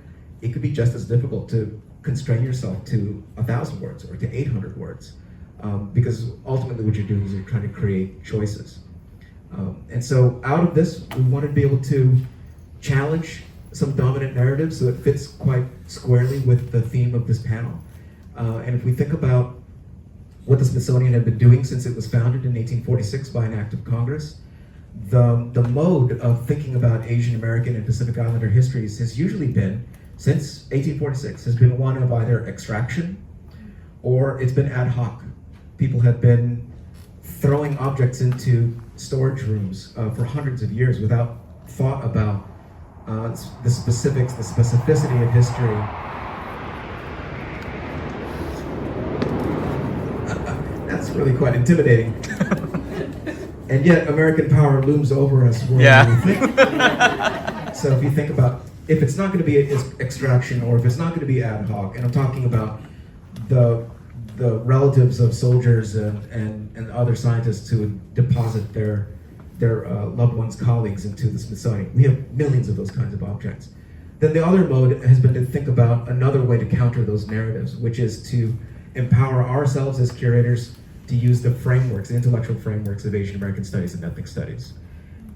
It could be just as difficult to constrain yourself to 1,000 words or to 800 words. Because ultimately what you're doing is you're trying to create choices. And so out of this, we wanted to be able to challenge some dominant narratives so it fits quite squarely with the theme of this panel. And if we think about what the Smithsonian had been doing since it was founded in 1846 by an act of Congress, the mode of thinking about Asian American and Pacific Islander histories has usually been, since 1846, has been one of either extraction or it's been ad hoc. People have been throwing objects into storage rooms for hundreds of years without thought about the specifics, the specificity of history. That's really quite intimidating. And yet American power looms over us more than we think. So if you think about if it's not going to be extraction, or if it's not going to be ad hoc, and I'm talking about the relatives of soldiers and other scientists who would deposit their loved ones, colleagues into the Smithsonian. We have millions of those kinds of objects. Then the other mode has been to think about another way to counter those narratives, which is to empower ourselves as curators to use the frameworks, the intellectual frameworks of Asian American studies and ethnic studies.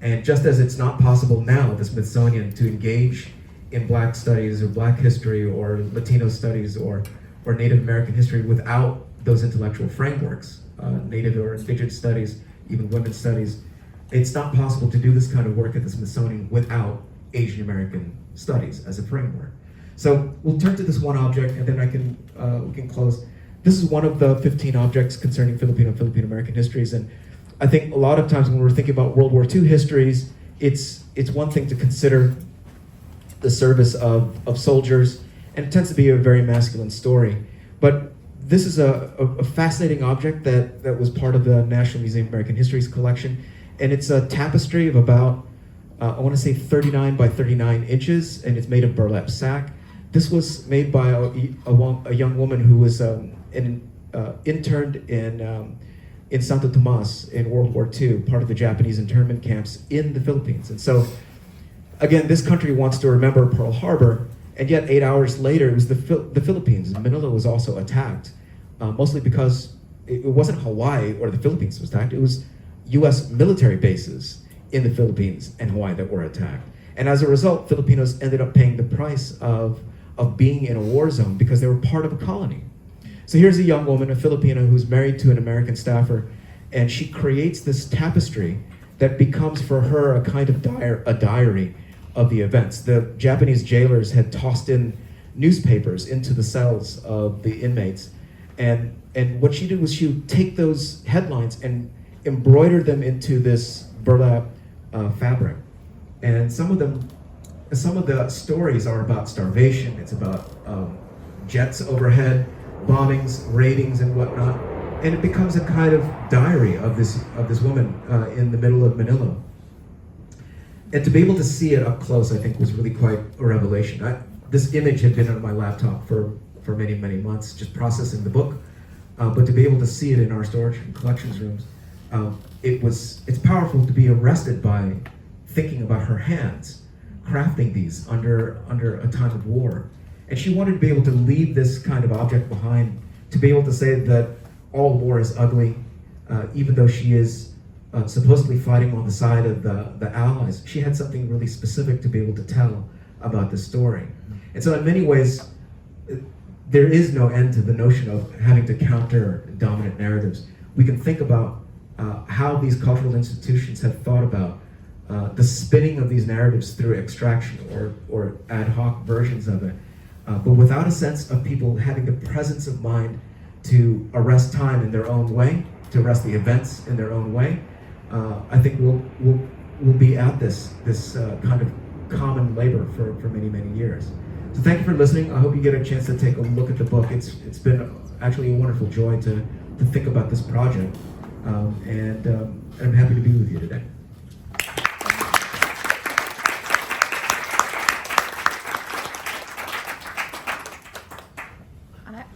And just as it's not possible now at the Smithsonian to engage in Black studies or Black history or Latino studies or Native American history without those intellectual frameworks, Native or Indigenous studies, even women's studies, it's not possible to do this kind of work at the Smithsonian without Asian American studies as a framework. So we'll turn to this one object, and then we can close. This is one of the 15 objects concerning Filipino and Filipino American histories, and I think a lot of times when we're thinking about World War II histories, it's one thing to consider the service of soldiers, and it tends to be a very masculine story. But this is a fascinating object that was part of the National Museum of American History's collection, and it's a tapestry of about, I want to say 39 by 39 inches, and it's made of burlap sack. This was made by a young woman who was interned in Santo Tomas in World War II, part of the Japanese internment camps in the Philippines. And so, again, this country wants to remember Pearl Harbor, and yet 8 hours later, it was the Philippines. Manila was also attacked, mostly because it wasn't Hawaii or the Philippines was attacked, it was US military bases in the Philippines and Hawaii that were attacked. And as a result, Filipinos ended up paying the price of being in a war zone because they were part of a colony. So here's a young woman, a Filipino, who's married to an American staffer, and she creates this tapestry that becomes for her a kind of diary of the events. The Japanese jailers had tossed in newspapers into the cells of the inmates, and what she did was she would take those headlines and embroider them into this burlap fabric. And some of the stories are about starvation. It's about jets overhead, bombings, raidings, and whatnot. And it becomes a kind of diary of this woman in the middle of Manila. And to be able to see it up close, I think, was really quite a revelation. This image had been on my laptop for many, many months, just processing the book. But to be able to see it in our storage and collections rooms, it's powerful to be arrested by thinking about her hands crafting these under a time of war. And she wanted to be able to leave this kind of object behind, to be able to say that all war is ugly, even though she is supposedly fighting on the side of the Allies. She had something really specific to be able to tell about this story. And so in many ways, there is no end to the notion of having to counter dominant narratives. We can think about how these cultural institutions have thought about the spinning of these narratives through extraction or ad hoc versions of it, but without a sense of people having the presence of mind to arrest time in their own way, to arrest the events in their own way. I think we'll be at this kind of common labor for many, many years. So thank you for listening. I hope you get a chance to take a look at the book. It's been actually a wonderful joy to think about this project, and I'm happy to be with you today.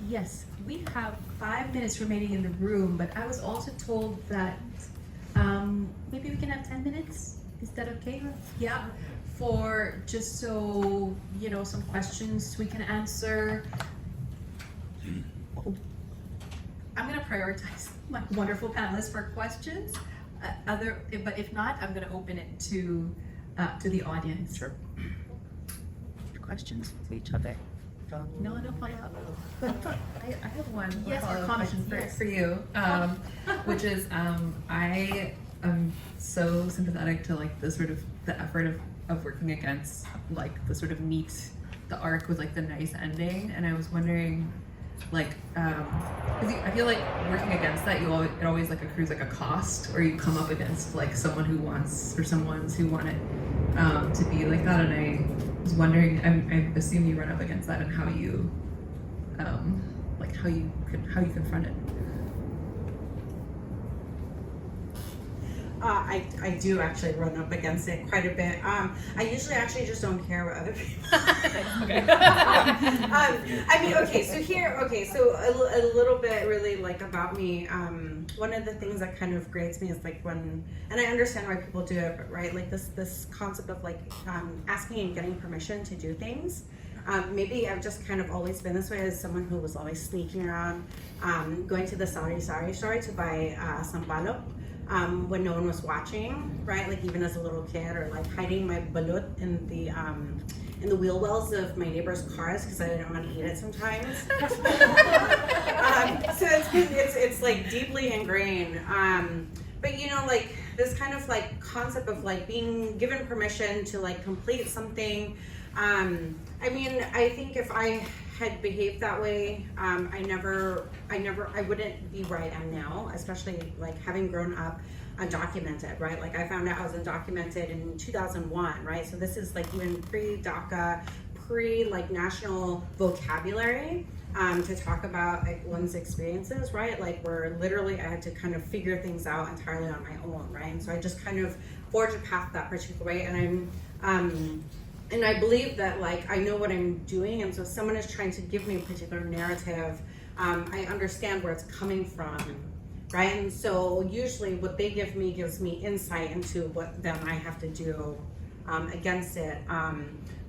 Yes, we have 5 minutes remaining in the room, but I was also told that maybe we can have 10 minutes. Is that okay? Yeah, for just so, some questions we can answer. I'm gonna prioritize my wonderful panelists for questions. But if not, I'm gonna open it to the audience. Sure. Questions to each other. No, follow-up. I have one. Yes, follow-up comment question yes. for you, which is I am so sympathetic to like the effort of working against like the sort of neat, the arc with like the nice ending, and I was wondering like because I feel like working against that it always like accrues like a cost, or you come up against like someone who wants or someone's who want it to be like that, and I was wondering, I assume you run up against that and how you confront it. I do actually run up against it quite a bit. I usually actually just don't care what other people. Okay. I mean, so a little bit really like about me. One of the things that kind of grates me is like when, and I understand why people do it, but right, like this concept of like asking and getting permission to do things. Maybe I've just kind of always been this way as someone who was always sneaking around, going to the sari store to buy sampalok. When no one was watching, right? Like even as a little kid, or like hiding my balut in the wheel wells of my neighbor's cars because I didn't want to eat it sometimes. So it's like deeply ingrained. But you know, like this kind of like concept of like being given permission to like complete something. I mean, I think if I had behaved that way, I wouldn't be where I am now, especially like having grown up undocumented, right? Like I found out I was undocumented in 2001, right? So this is like even pre-DACA, like national vocabulary to talk about like one's experiences, right? Like where literally I had to kind of figure things out entirely on my own, right? And so I just kind of forged a path that particular way, and and I believe that like I know what I'm doing, and so if someone is trying to give me a particular narrative, I understand where it's coming from, right? And so usually what they give me gives me insight into what then I have to do against it.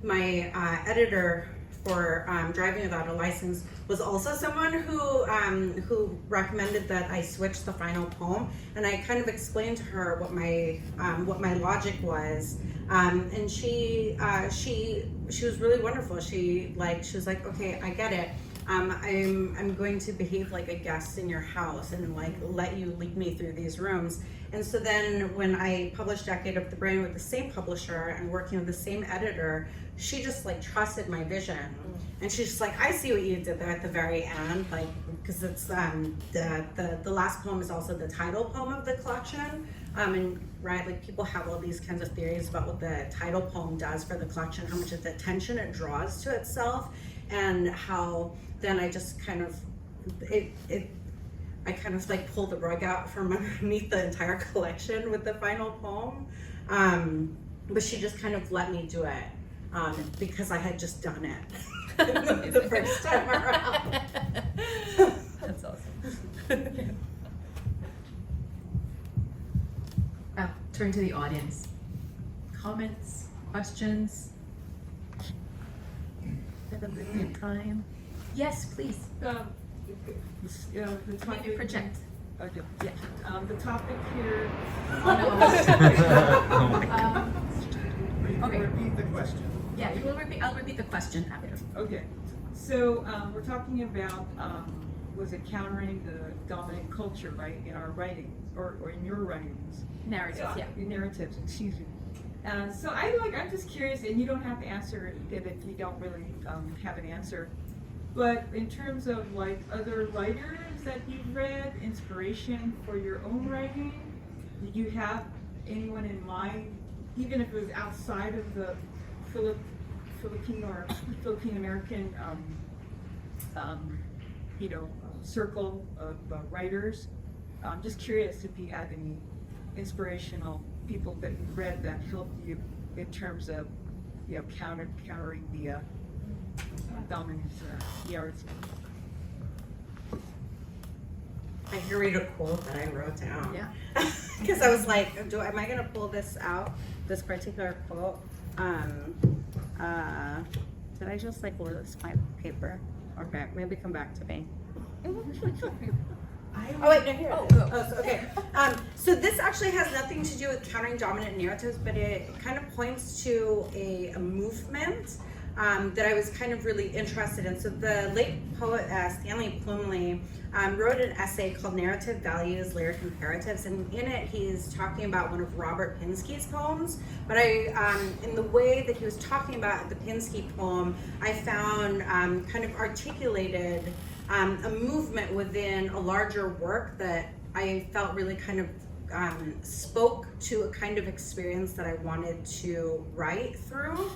My editor for Driving Without a License was also someone who recommended that I switch the final poem, and I kind of explained to her what my logic was, and she was really wonderful. She was like, okay, I get it. I'm going to behave like a guest in your house and like let you lead me through these rooms. And so then when I published Decade of the Brain with the same publisher and working with the same editor, she just like trusted my vision. And she's just like, I see what you did there at the very end, like, because it's the last poem is also the title poem of the collection. And right, like people have all these kinds of theories about what the title poem does for the collection, how much of the attention it draws to itself, and how then I just kind of I kind of like pulled the rug out from underneath the entire collection with the final poem. But she just kind of let me do it because I had just done it the first time around. That's awesome. Turn to the audience. Comments, questions? Have a good time. Yes, please. The Maybe topic. project. Okay, yeah. The topic here. Okay. Repeat the question. Yeah, I'll repeat the question after. Okay, so we're talking about was it countering the dominant culture, right, in our writing or in your writings? Narratives, yeah. In narratives, excuse me. So I'm just curious, and you don't have to answer it if you don't really have an answer. But in terms of like other writers that you've read, inspiration for your own writing, did you have anyone in mind, even if it was outside of the Filipino or Filipino American, circle of writers? I'm just curious if you had any inspirational people that you read that helped you in terms of, countering the dominant narrative. I can read a quote that I wrote down. Yeah. Because I was like, am I gonna pull this out, this particular quote? Did I just like lose my paper? Okay, maybe come back to me. Oh wait, no, here. Okay. So this actually has nothing to do with countering dominant narratives, but it kind of points to a movement that I was kind of really interested in. So the late poet Stanley Plumley wrote an essay called Narrative Values, Lyric Imperatives, and in it he's talking about one of Robert Pinsky's poems. But in the way that he was talking about the Pinsky poem, I found kind of articulated a movement within a larger work that I felt really kind of spoke to a kind of experience that I wanted to write through.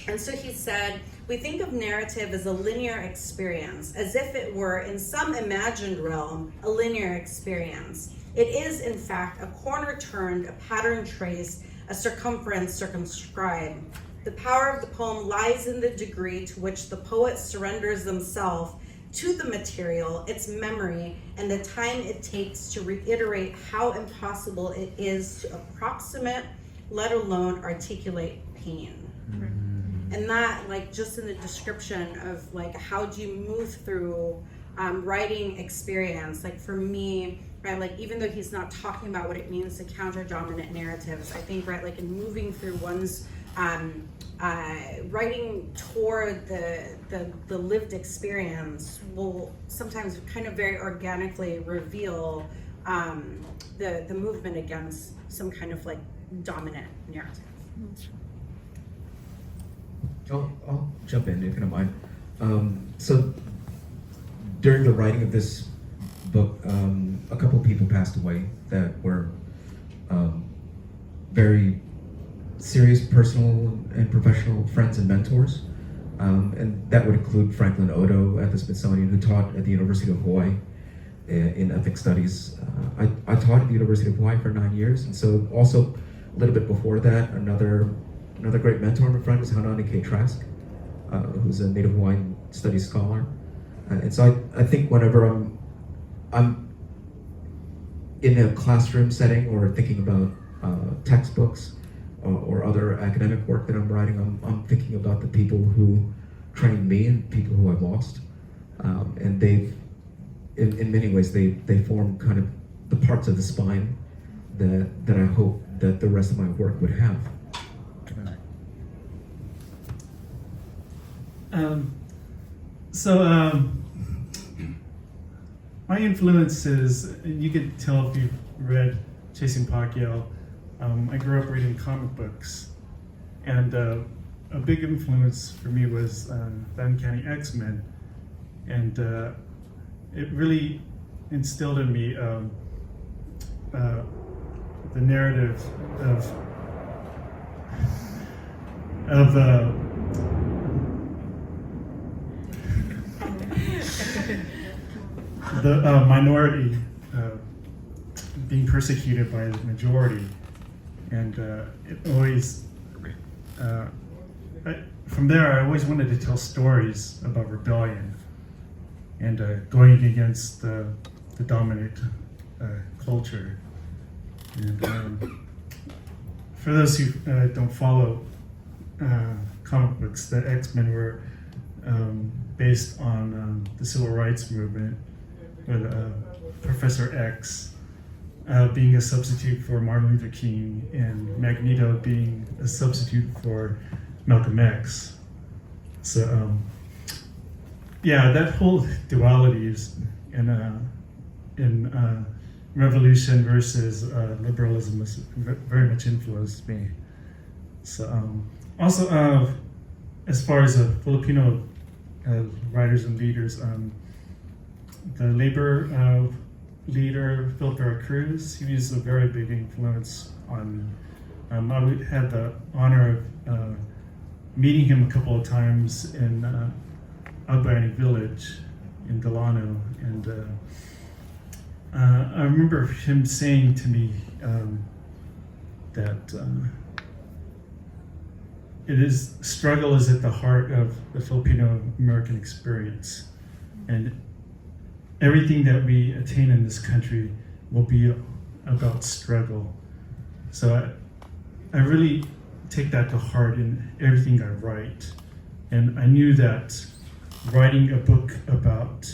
And so he said, we think of narrative as a linear experience, as if it were, in some imagined realm, a linear experience. It is, in fact, a corner turned, a pattern trace, a circumference circumscribed. The power of the poem lies in the degree to which the poet surrenders themselves to the material, its memory, and the time it takes to reiterate how impossible it is to approximate, let alone articulate pain. And that, like, just in the description of, like, how do you move through writing experience, like, for me, right, like, even though he's not talking about what it means to counter dominant narratives, I think, right, like, in moving through one's writing toward the lived experience will sometimes kind of very organically reveal the movement against some kind of, like, dominant narrative. I'll jump in if you don't mind. So during the writing of this book, a couple of people passed away that were very serious personal and professional friends and mentors. And that would include Franklin Odo at the Smithsonian, who taught at the University of Hawaii in ethnic studies. I taught at the University of Hawaii for 9 years, and so also a little bit before that, another great mentor and friend was Hanani K. Trask, who's a Native Hawaiian studies scholar. And so I think whenever I'm in a classroom setting or thinking about textbooks or other academic work that I'm writing, I'm thinking about the people who trained me and people who I've lost. And they've, in many ways, they form kind of the parts of the spine that I hope that the rest of my work would have. My influences, you could tell if you've read Chasing Pacquiao. I grew up reading comic books, and a big influence for me was the Uncanny X-Men, and it really instilled in me the narrative of the minority being persecuted by the majority, and it always from there I always wanted to tell stories about rebellion and going against the dominant culture. And for those who don't follow comic books, the X-Men were based on the civil rights movement, with Professor X being a substitute for Martin Luther King and Magneto being a substitute for Malcolm X. So yeah, that whole duality is in revolution versus liberalism has very much influenced me. So also as far as Filipino writers and leaders, the labor leader Theodore Cruz, he was a very big influence on. I had the honor of meeting him a couple of times in Albany Village in Delano, and I remember him saying to me that struggle is at the heart of the Filipino American experience, and everything that we attain in this country will be about struggle. So I really take that to heart in everything I write, and I knew that writing a book about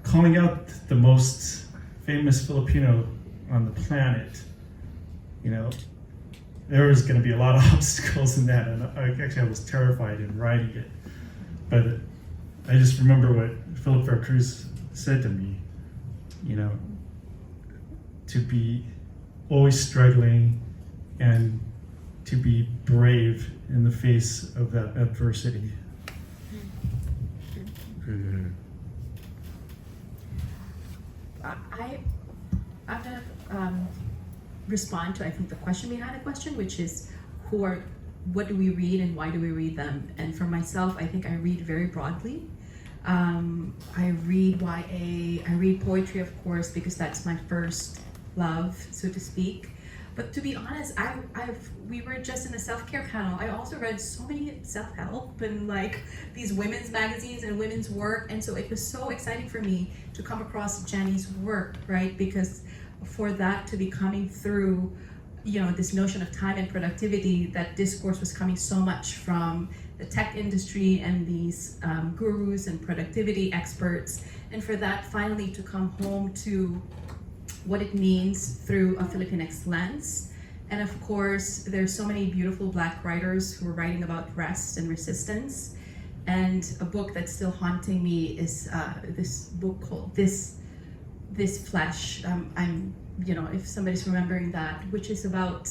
calling out the most famous Filipino on the planet, you know, there was going to be a lot of obstacles in that, and I was terrified in writing it. But I just remember what Philip Cruz said to me, you know, to be always struggling and to be brave in the face of that adversity. I'm gonna respond to, I think, the question behind the question, which is who are what do we read and why do we read them? And for myself, I think I read very broadly. I read YA, I read poetry, of course, because that's my first love, so to speak. But to be honest, we were just in a self-care panel. I also read so many self-help and like these women's magazines and women's work. And so it was so exciting for me to come across Jenny's work, right? Because for that to be coming through, you know, this notion of time and productivity, that discourse was coming so much from the tech industry and these gurus and productivity experts. And for that finally to come home to what it means through a Filipinx lens. And of course, there's so many beautiful Black writers who are writing about rest and resistance. And a book that's still haunting me is this book called This Flesh. I'm, you know, if somebody's remembering that, which is about,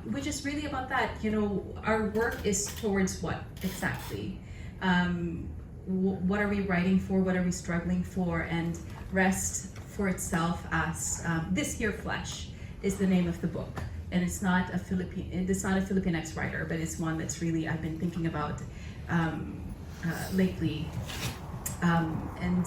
which is really about that, you know, our work is towards what exactly? What are we writing for? What are we struggling for? And rest for itself as This Here Flesh is the name of the book. And it's not a Filipinx writer, but it's one that's really I've been thinking about lately. And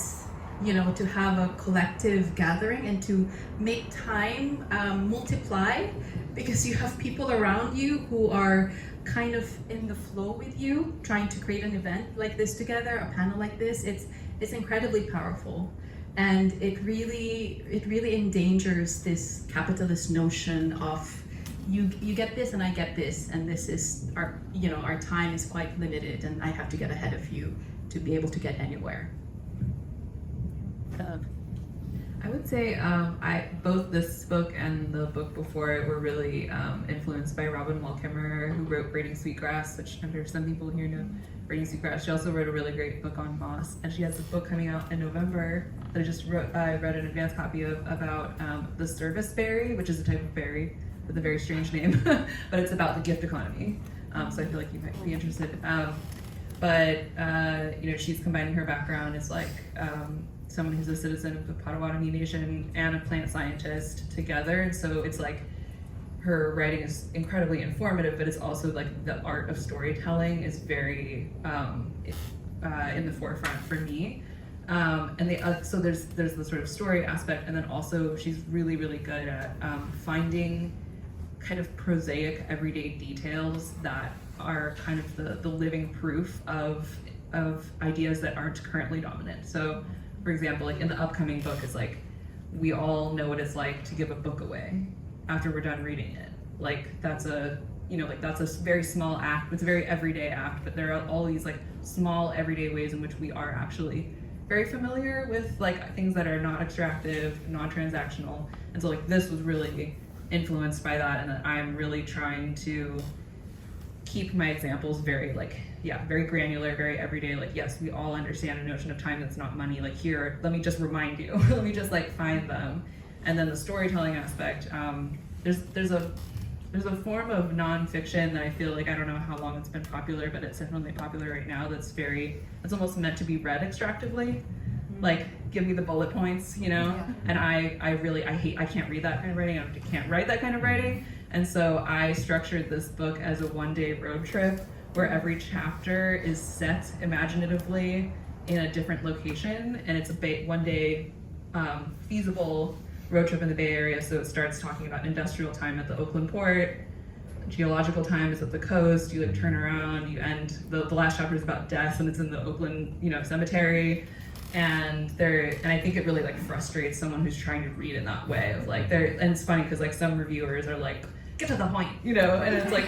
you know, to have a collective gathering and to make time multiply, because you have people around you who are kind of in the flow with you, trying to create an event like this together, a panel like this. It's incredibly powerful, and it really endangers this capitalist notion of you get this and I get this, and this is our, you know, our time is quite limited, and I have to get ahead of you to be able to get anywhere. I would say both this book and the book before it were really influenced by Robin Wall Kimmerer, who wrote Braiding Sweetgrass, which I'm sure some people here know Braiding Sweetgrass. She also wrote a really great book on moss, and she has a book coming out in November that I read an advance copy of about the service berry, which is a type of berry with a very strange name, but it's about the gift economy. So I feel like you might be interested. But you know, she's combining her background as like someone who's a citizen of the Potawatomi Nation and a plant scientist together, and so it's like her writing is incredibly informative, but it's also like the art of storytelling is very in the forefront for me. And so there's the sort of story aspect, and then also she's really good at finding kind of prosaic everyday details that are kind of the living proof of ideas that aren't currently dominant. So for example, like in the upcoming book, it's like we all know what it's like to give a book away after we're done reading it. Like that's a very small act. It's a very everyday act, but there are all these like small everyday ways in which we are actually very familiar with like things that are not extractive, non-transactional. And so like this was really influenced by that, and that I'm really trying to keep my examples very very granular, very everyday. Like, yes, we all understand a notion of time that's not money. Like here, let me just remind you, let me just like find them. And then the storytelling aspect, there's a form of nonfiction that I feel like, I don't know how long it's been popular, but it's definitely popular right now. That's almost meant to be read extractively. Like, give me the bullet points, you know? Yeah. And I can't read that kind of writing. I can't write that kind of writing. And so I structured this book as a one-day road trip where every chapter is set imaginatively in a different location. And it's a one-day feasible road trip in the Bay Area. So it starts talking about industrial time at the Oakland port, geological time is at the coast, you like turn around, you end, the last chapter is about death and it's in the Oakland, cemetery. And I think it really like frustrates someone who's trying to read in that way of like, and it's funny because like some reviewers are like, get to the point, and it's like,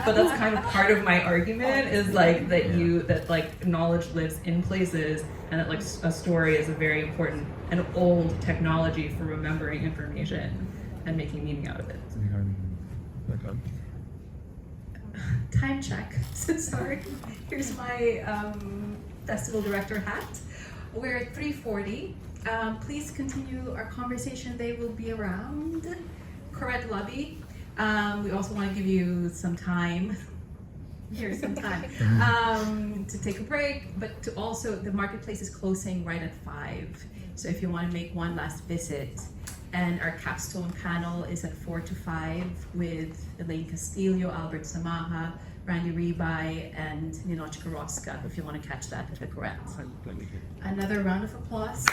but that's kind of part of my argument is like that like knowledge lives in places, and that like a story is a very important and old technology for remembering information and making meaning out of it. Time check. So sorry. Here's my festival director hat. We're at 3:40. Please continue our conversation. They will be around Koret lobby. We also want to give you some time. Here's some time to take a break, but to also, the marketplace is closing right at 5. So if you want to make one last visit, And our capstone panel is at 4 to 5 with Elaine Castillo, Albert Samaha, Randy Rebai, and Ninoch Karowska, if you want to catch that at the Koret. Another round of applause.